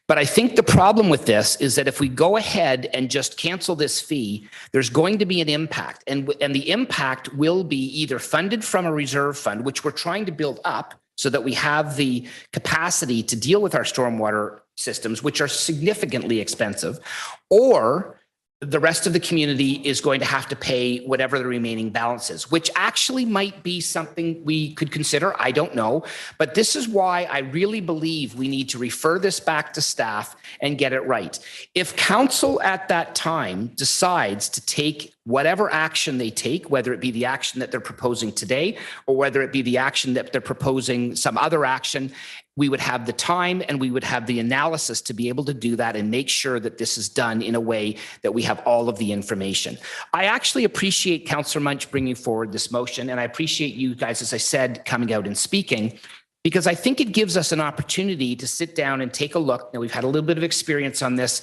But I think the problem with this is that if we go ahead and just cancel this fee, there's going to be an impact. And the impact will be either funded from a reserve fund, which we're trying to build up so that we have the capacity to deal with our stormwater systems, which are significantly expensive, or the rest of the community is going to have to pay whatever the remaining balance is, which actually might be something we could consider. I don't know. But this is why I really believe we need to refer this back to staff and get it right. If council at that time decides to take whatever action they take, whether it be the action that they're proposing today, or whether it be the action that they're proposing some other action, we would have the time and we would have the analysis to be able to do that and make sure that this is done in a way that we have all of the information. I actually appreciate Councillor Munch bringing forward this motion, and I appreciate you guys, as I said, coming out and speaking, because I think it gives us an opportunity to sit down and take a look. Now, we've had a little bit of experience on this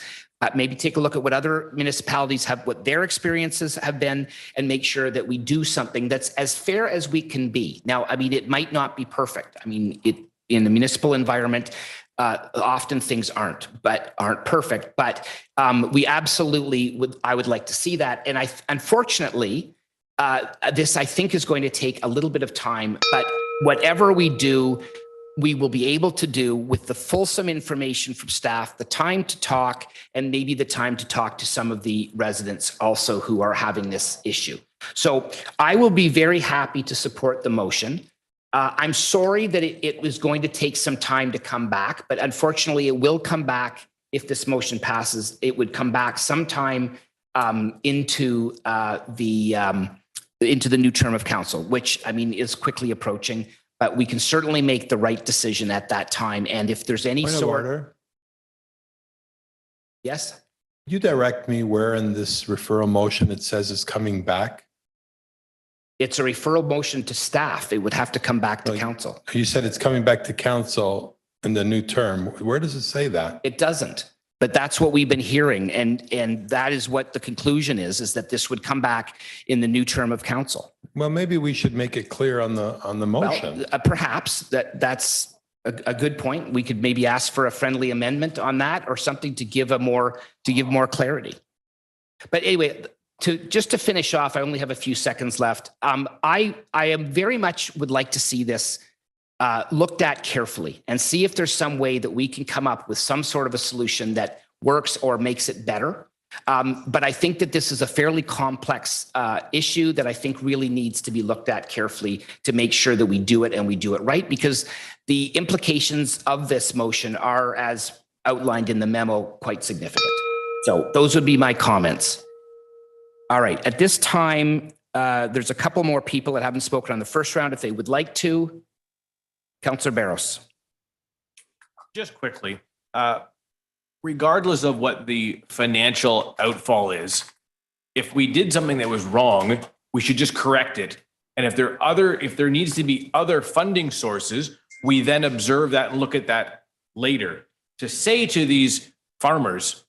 maybe take a look at what other municipalities have, what their experiences have been, and make sure that we do something that's as fair as we can be. Now, I mean, it might not be perfect. I mean, in the municipal environment, often things aren't perfect, but we absolutely I would like to see that. And unfortunately, this I think is going to take a little bit of time, but whatever we do, we will be able to do with the fulsome information from staff, the time to talk, and maybe the time to talk to some of the residents also who are having this issue. So I will be very happy to support the motion. I'm sorry that it was going to take some time to come back, but unfortunately it will come back if this motion passes. It would come back sometime into the new term of council, which I mean is quickly approaching. But we can certainly make the right decision at that time. And if there's any Point of sort. order. Yes. You direct me where in this referral motion it says it's coming back? It's a referral motion to staff. It would have to come back to council. You said it's coming back to council in the new term. Where does it say that? It doesn't. But that's what we've been hearing. And that is what the conclusion is that this would come back in the new term of council. Well, maybe we should make it clear on the motion. Well, perhaps that's a good point. We could maybe ask for a friendly amendment on that or something to give more clarity. But anyway, just to finish off, I only have a few seconds left. I am very much would like to see this looked at carefully and see if there's some way that we can come up with some sort of a solution that works or makes it better. But I think that this is a fairly complex issue that I think really needs to be looked at carefully to make sure that we do it and we do it right, because the implications of this motion are, as outlined in the memo, quite significant. So those would be my comments. All right. At this time, there's a couple more people that haven't spoken on the first round if they would like to. Councillor Barros. Just quickly, regardless of what the financial outfall is, if we did something that was wrong, we should just correct it. And if there needs to be other funding sources, we then observe that and look at that later. To say to these farmers,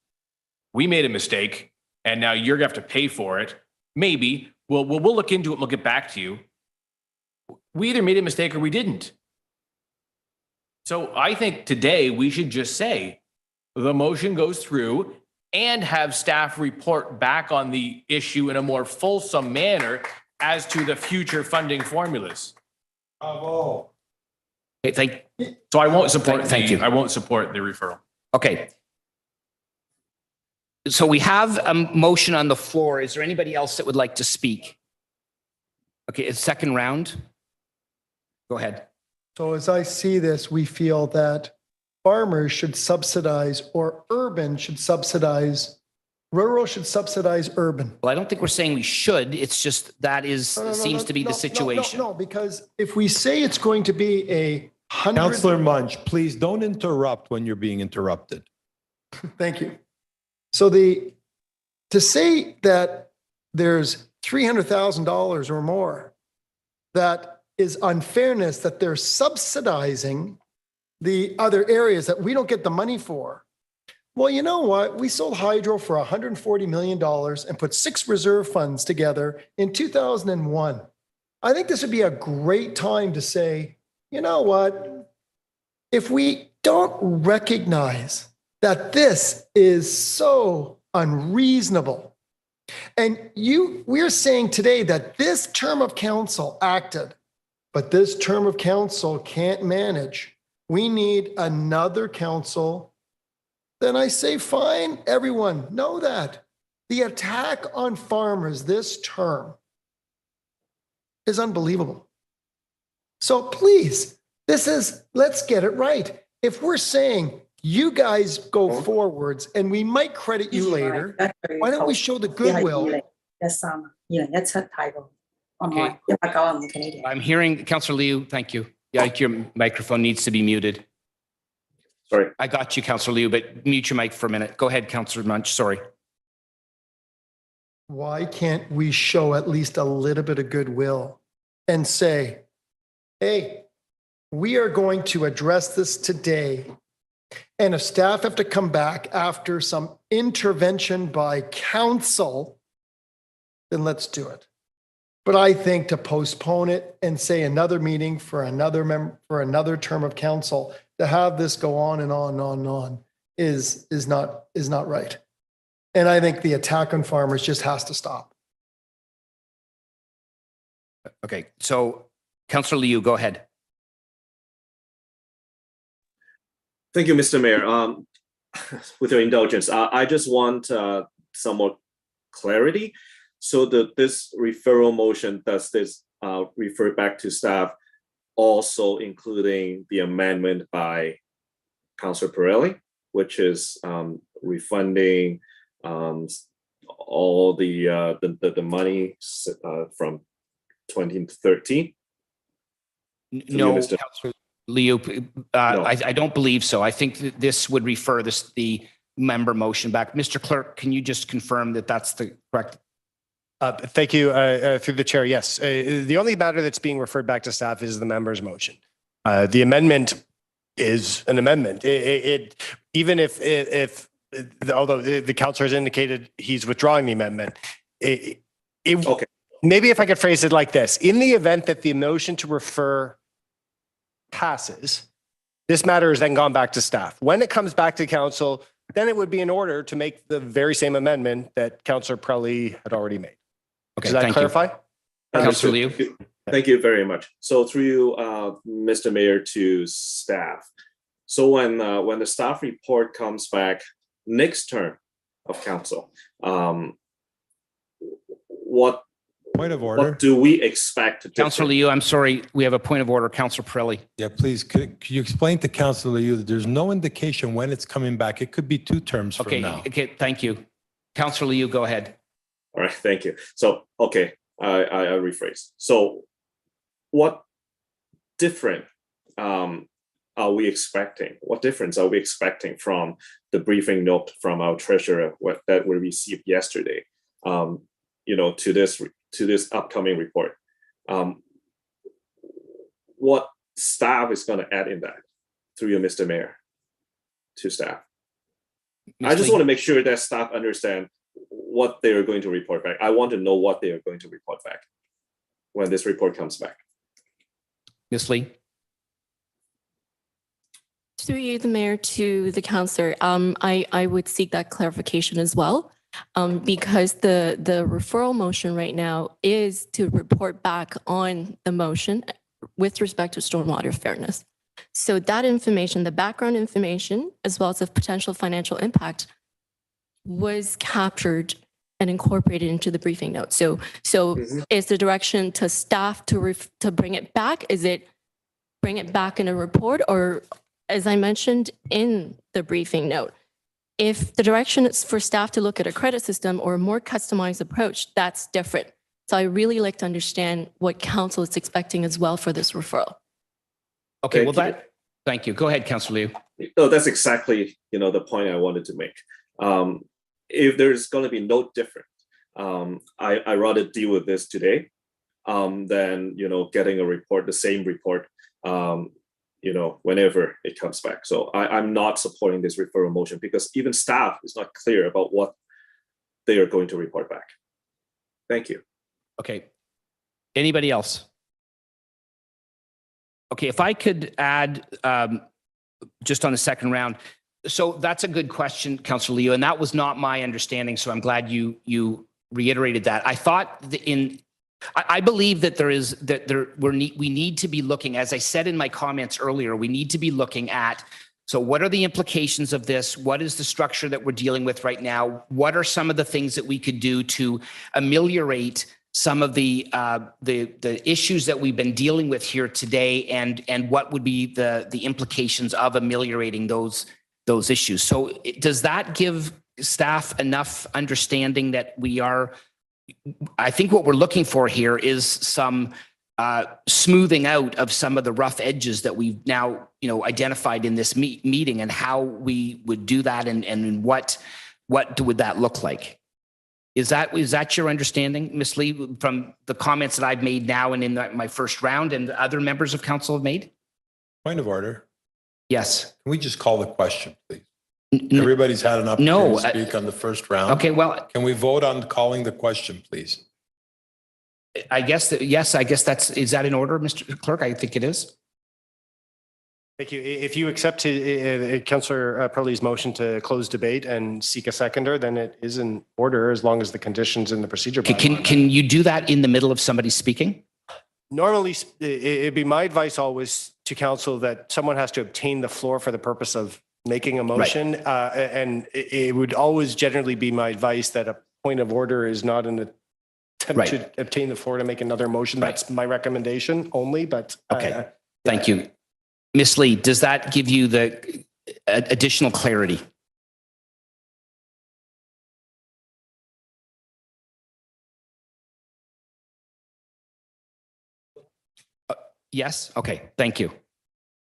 we made a mistake and now you're gonna have to pay for it. Maybe we'll look into it and we'll get back to you. We either made a mistake or we didn't. So I think today we should just say the motion goes through and have staff report back on the issue in a more fulsome manner as to the future funding formulas. Bravo. Okay, so I won't support thank you. I won't support the referral. Okay. So we have a motion on the floor. Is there anybody else that would like to speak? Okay, it's second round. Go ahead. So as I see this, we feel that farmers should subsidize, or urban should subsidize, rural should subsidize urban. Well, I don't think we're saying we should. It's just that seems to be the situation. No, because if we say it's going to be a 100. Councillor Munch, please don't interrupt when you're being interrupted. Thank you. So to say that there's $300,000 or more, that is unfairness, that they're subsidizing the other areas that we don't get the money for. Well, you know what? We sold hydro for $140 million and put 6 reserve funds together in 2001. I think this would be a great time to say, you know what? If we don't recognize that this is so unreasonable, and we're saying today that this term of council acted, but this term of council can't manage. We need another council. Then I say, fine, everyone, know that. The attack on farmers this term is unbelievable. So please, let's get it right. If we're saying you guys go forwards and we might credit you later, why don't we show the goodwill? Okay. I'm hearing Councillor Liu. Thank you. Yeah, your microphone needs to be muted. Sorry. I got you, Councillor Liu, but mute your mic for a minute. Go ahead, Councillor Munch. Sorry. Why can't we show at least a little bit of goodwill and say, hey, we are going to address this today And if staff have to come back after some intervention by council, then let's do it. But I think to postpone it and say another meeting for another term of council, to have this go on and on and on and on is not right. And I think the attack on farmers just has to stop. Okay, so Councillor Liu, go ahead. Thank you, Mr. Mayor. With your indulgence, I just want some more clarity. So this referral motion, does this refer back to staff, also including the amendment by Councillor Pirelli, which is refunding all the money from 2013? No, Councillor Liu, I don't believe so. I think that this would refer the member motion back. Mr. Clerk, can you just confirm that that's the correct? Thank you. Through the chair, yes. The only matter that's being referred back to staff is the member's motion. The amendment is an amendment. Even if although the councillor has indicated he's withdrawing the amendment, okay. Maybe if I could phrase it like this: in the event that the motion to refer passes, this matter is then gone back to staff. When it comes back to council, then it would be in order to make the very same amendment that Councillor Pirelli had already made. Okay, does that clarify? Councillor Liu. Thank you very much. So through you, Mr. Mayor, to staff. So when the staff report comes back next term of council, what Point of order. What do we expect? Councillor Liu, I'm sorry, we have a point of order. Councillor Pirelli. Yeah, please, could you explain to Councillor Liu that there's no indication when it's coming back? It could be 2 terms from now. Okay, thank you. Councillor Liu, go ahead. All right, thank you. So, okay, I rephrase. So what different are we expecting? What difference are we expecting from the briefing note from our treasurer that we received yesterday, to this upcoming report? What staff is going to add in that, through you, Mr. Mayor, to staff? I just want to make sure that staff understand what they are going to report back. I want to know what they are going to report back when this report comes back. Ms. Lee. Through you, the mayor, to the councillor, I would seek that clarification as well. Because the referral motion right now is to report back on the motion with respect to stormwater fairness. So that information, the background information, as well as the potential financial impact, was captured and incorporated into the briefing note. So is the direction to staff to bring it back? Is it bring it back in a report, or as I mentioned in the briefing note, if the direction is for staff to look at a credit system or a more customized approach, that's different. So I really like to understand what council is expecting as well for this referral. Okay, thank you. Go ahead, Councillor Liu. No, that's exactly, the point I wanted to make. If there's going to be no different, I rather deal with this today than, getting a report, the same report, whenever it comes back. So I'm not supporting this referral motion because even staff is not clear about what they are going to report back. Thank you. Okay. Anybody else? Okay, if I could add just on the second round. So that's a good question, Councillor Liu, and that was not my understanding. So I'm glad you reiterated that. I thought I believe that we need to be looking, as I said in my comments earlier, we need to be looking at, so what are the implications of this? What is the structure that we're dealing with right now? What are some of the things that we could do to ameliorate some of the issues that we've been dealing with here today, and what would be the implications of ameliorating those issues? So does that give staff enough understanding that I think what we're looking for here is some smoothing out of some of the rough edges that we've now, identified in this meeting, and how we would do that, and what would that look like? Is that your understanding, Ms. Lee, from the comments that I've made now and in my first round and other members of council have made? Point of order. Yes. Can we just call the question, please? N- Everybody's had an opportunity No, to speak on the first round. Okay, well, Can we vote on calling the question, please? I guess, yes, I guess is that in order, Mr. Clerk? I think it is. Thank you. If you accept Councillor Purley's motion to close debate and seek a seconder, then it is in order as long as the conditions in the procedure. Can you do that in the middle of somebody speaking? Normally, it'd be my advice always to council that someone has to obtain the floor for the purpose of making a motion. And it would always generally be my advice that a point of order is not an attempt to obtain the floor to make another motion. That's my recommendation only, but. Okay, thank you. Ms. Lee, does that give you the additional clarity? Yes? Okay, thank you.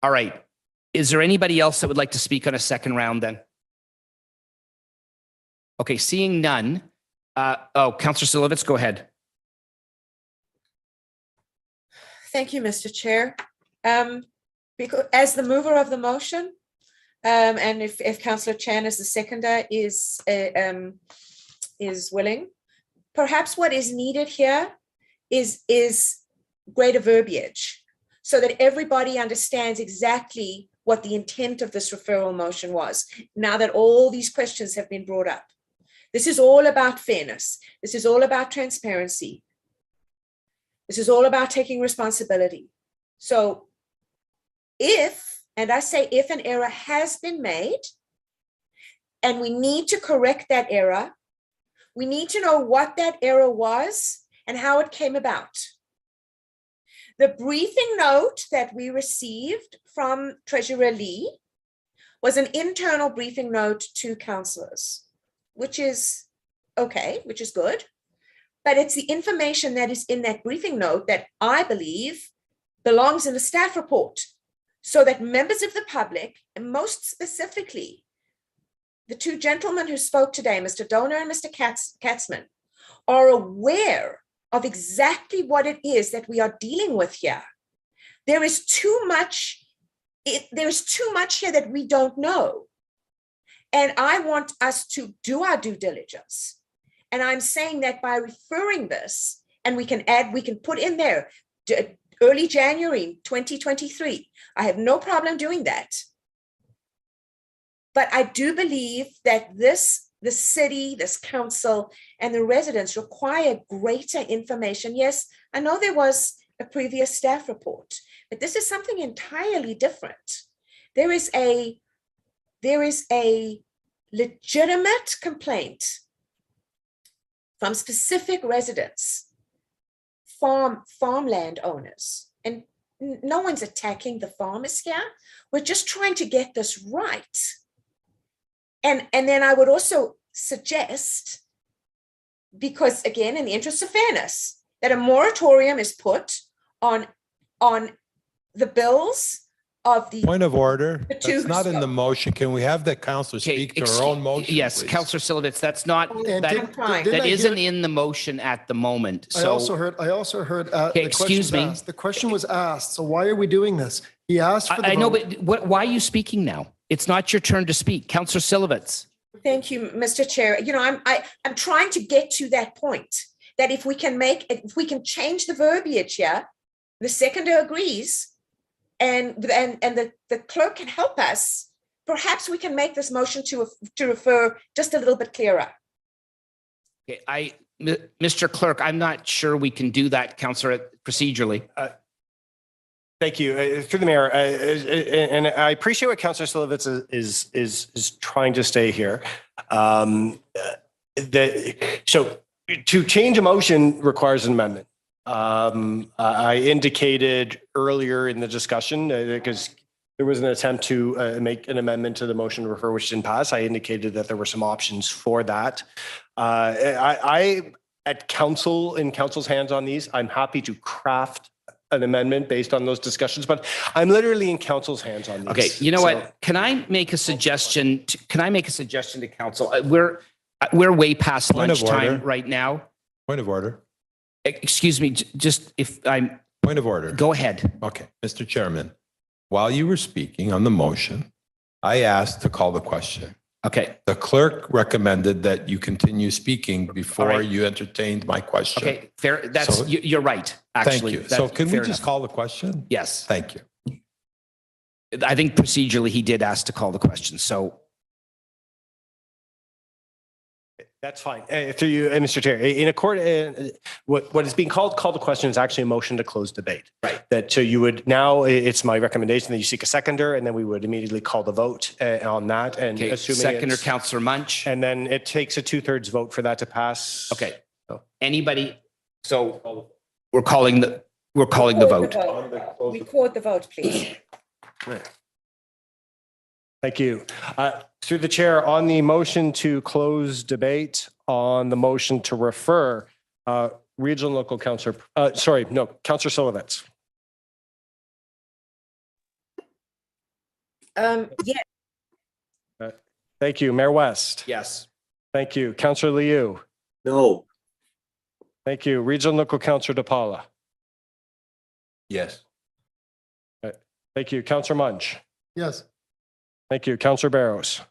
All right. Is there anybody else that would like to speak on a second round then? Okay, seeing none. Councillor Silovitz, go ahead. Thank you, Mr. Chair. Because as the mover of the motion, and if Councillor Chan as the seconder is willing, perhaps what is needed here is greater verbiage so that everybody understands exactly what the intent of this referral motion was. Now that all these questions have been brought up, this is all about fairness. This is all about transparency. This is all about taking responsibility. So if, and I say if an error has been made and we need to correct that error, we need to know what that error was and how it came about. The briefing note that we received from Treasurer Lee was an internal briefing note to councillors, which is okay, which is good. But it's the information that is in that briefing note that I believe belongs in the staff report so that members of the public, and most specifically, the two gentlemen who spoke today, Mr. Donor and Mr. Katzman, are aware of exactly what it is that we are dealing with here. There is too much here that we don't know. And I want us to do our due diligence. And I'm saying that by referring this, and we can put in there early January 2023. I have no problem doing that. But I do believe that the city, this council, and the residents require greater information. Yes, I know there was a previous staff report, but this is something entirely different. There is a legitimate complaint from specific residents, farmland owners, and no one's attacking the farmers here. We're just trying to get this right. And then I would also suggest, because again, in the interest of fairness, that a moratorium is put on the bills of the Point of order. the two That's not in the motion. Can we have the councillor speak to her own motion? Yes, please? Councillor Silovitz, that's not, And that isn't in the motion at the moment. I So also heard the excuse question me. asked. The question was asked. So why are we doing this? He asked for the I know, vote. but why are you speaking now? It's not your turn to speak. Councillor Silovitz. Thank you, Mr. Chair. You know, I'm trying to get to that point, that if we can change the verbiage here, the seconder agrees, and the clerk can help us, perhaps we can make this motion to refer just a little bit clearer. Okay, Mr. Clerk, I'm not sure we can do that, Councillor, procedurally. Thank you. Through the mayor, and I appreciate what Councillor Silovitz is trying to say here. So to change a motion requires an amendment. I indicated earlier in the discussion, because there was an attempt to make an amendment to the motion to refer, which didn't pass. I indicated that there were some options for that. I at council, in council's hands on these, I'm happy to craft an amendment based on those discussions, but I'm literally in council's hands on these. Okay, you know what? Can I make a suggestion? To council? We're way past lunchtime right now. Point of order. Excuse me, just if I'm. Point of order. Go ahead. Okay, Mr. Chairman, while you were speaking on the motion, I asked to call the question. Okay. The clerk recommended that you continue speaking before All right. you entertained my question. Okay, fair. That's, So- you're right, actually. Thank you. So That's can we fair just enough. call the question? Yes. Thank you. I think procedurally he did ask to call the question. So That's fine. Through you, Mr. Chair, in accord, what is being called the question is actually a motion to close debate. Right. That so you would now, it's my recommendation that you seek a seconder, and then we would immediately call the vote on that. And okay, assuming seconder, it's- Councillor Munch. and then it takes a 2/3 vote for that to pass. Okay. So- Anybody? So we're calling the vote. Record the vote, please. Thank you. Through the chair, on the motion to close debate, on the motion to refer, regional local councillor, Councillor Solovets. Yeah, Thank you. Mayor West. Yes. Thank you. Councillor Liu. No. Thank you. Regional local councillor DePaula. Yes. Thank you. Councillor Munch. Yes. Thank you. Councillor Barrows.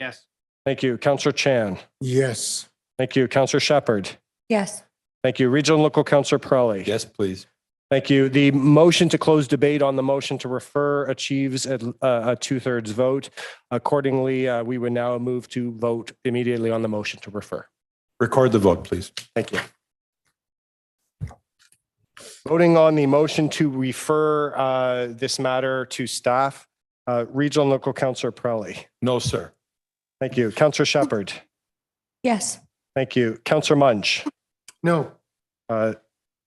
Yes. Thank you. Councillor Chan. Yes. Thank you. Councillor Shepherd. Yes. Thank you. Regional local councillor Pirelli. Yes, please. Thank you. The motion to close debate on the motion to refer achieves a 2/3 vote. Accordingly, we would now move to vote immediately on the motion to refer. Record the vote, please. Thank you. Voting on the motion to refer this matter to staff, regional local councillor Pirelli. No, sir. Thank you. Councillor Shepherd. Yes. Thank you. Councillor Munch. No.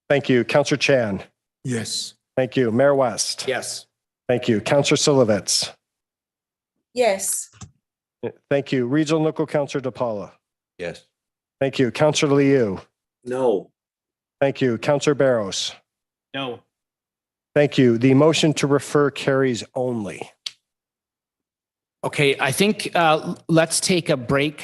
Thank you. Councillor Chan. Yes. Thank you. Mayor West. Yes. Thank you. Councillor Solovets. yes, Thank you. Regional local councillor DePaula. Yes. Thank you. Councillor Liu. No. Thank you. Councillor Barrows. No. Thank you. The motion to refer carries only. Okay, I think let's take a break.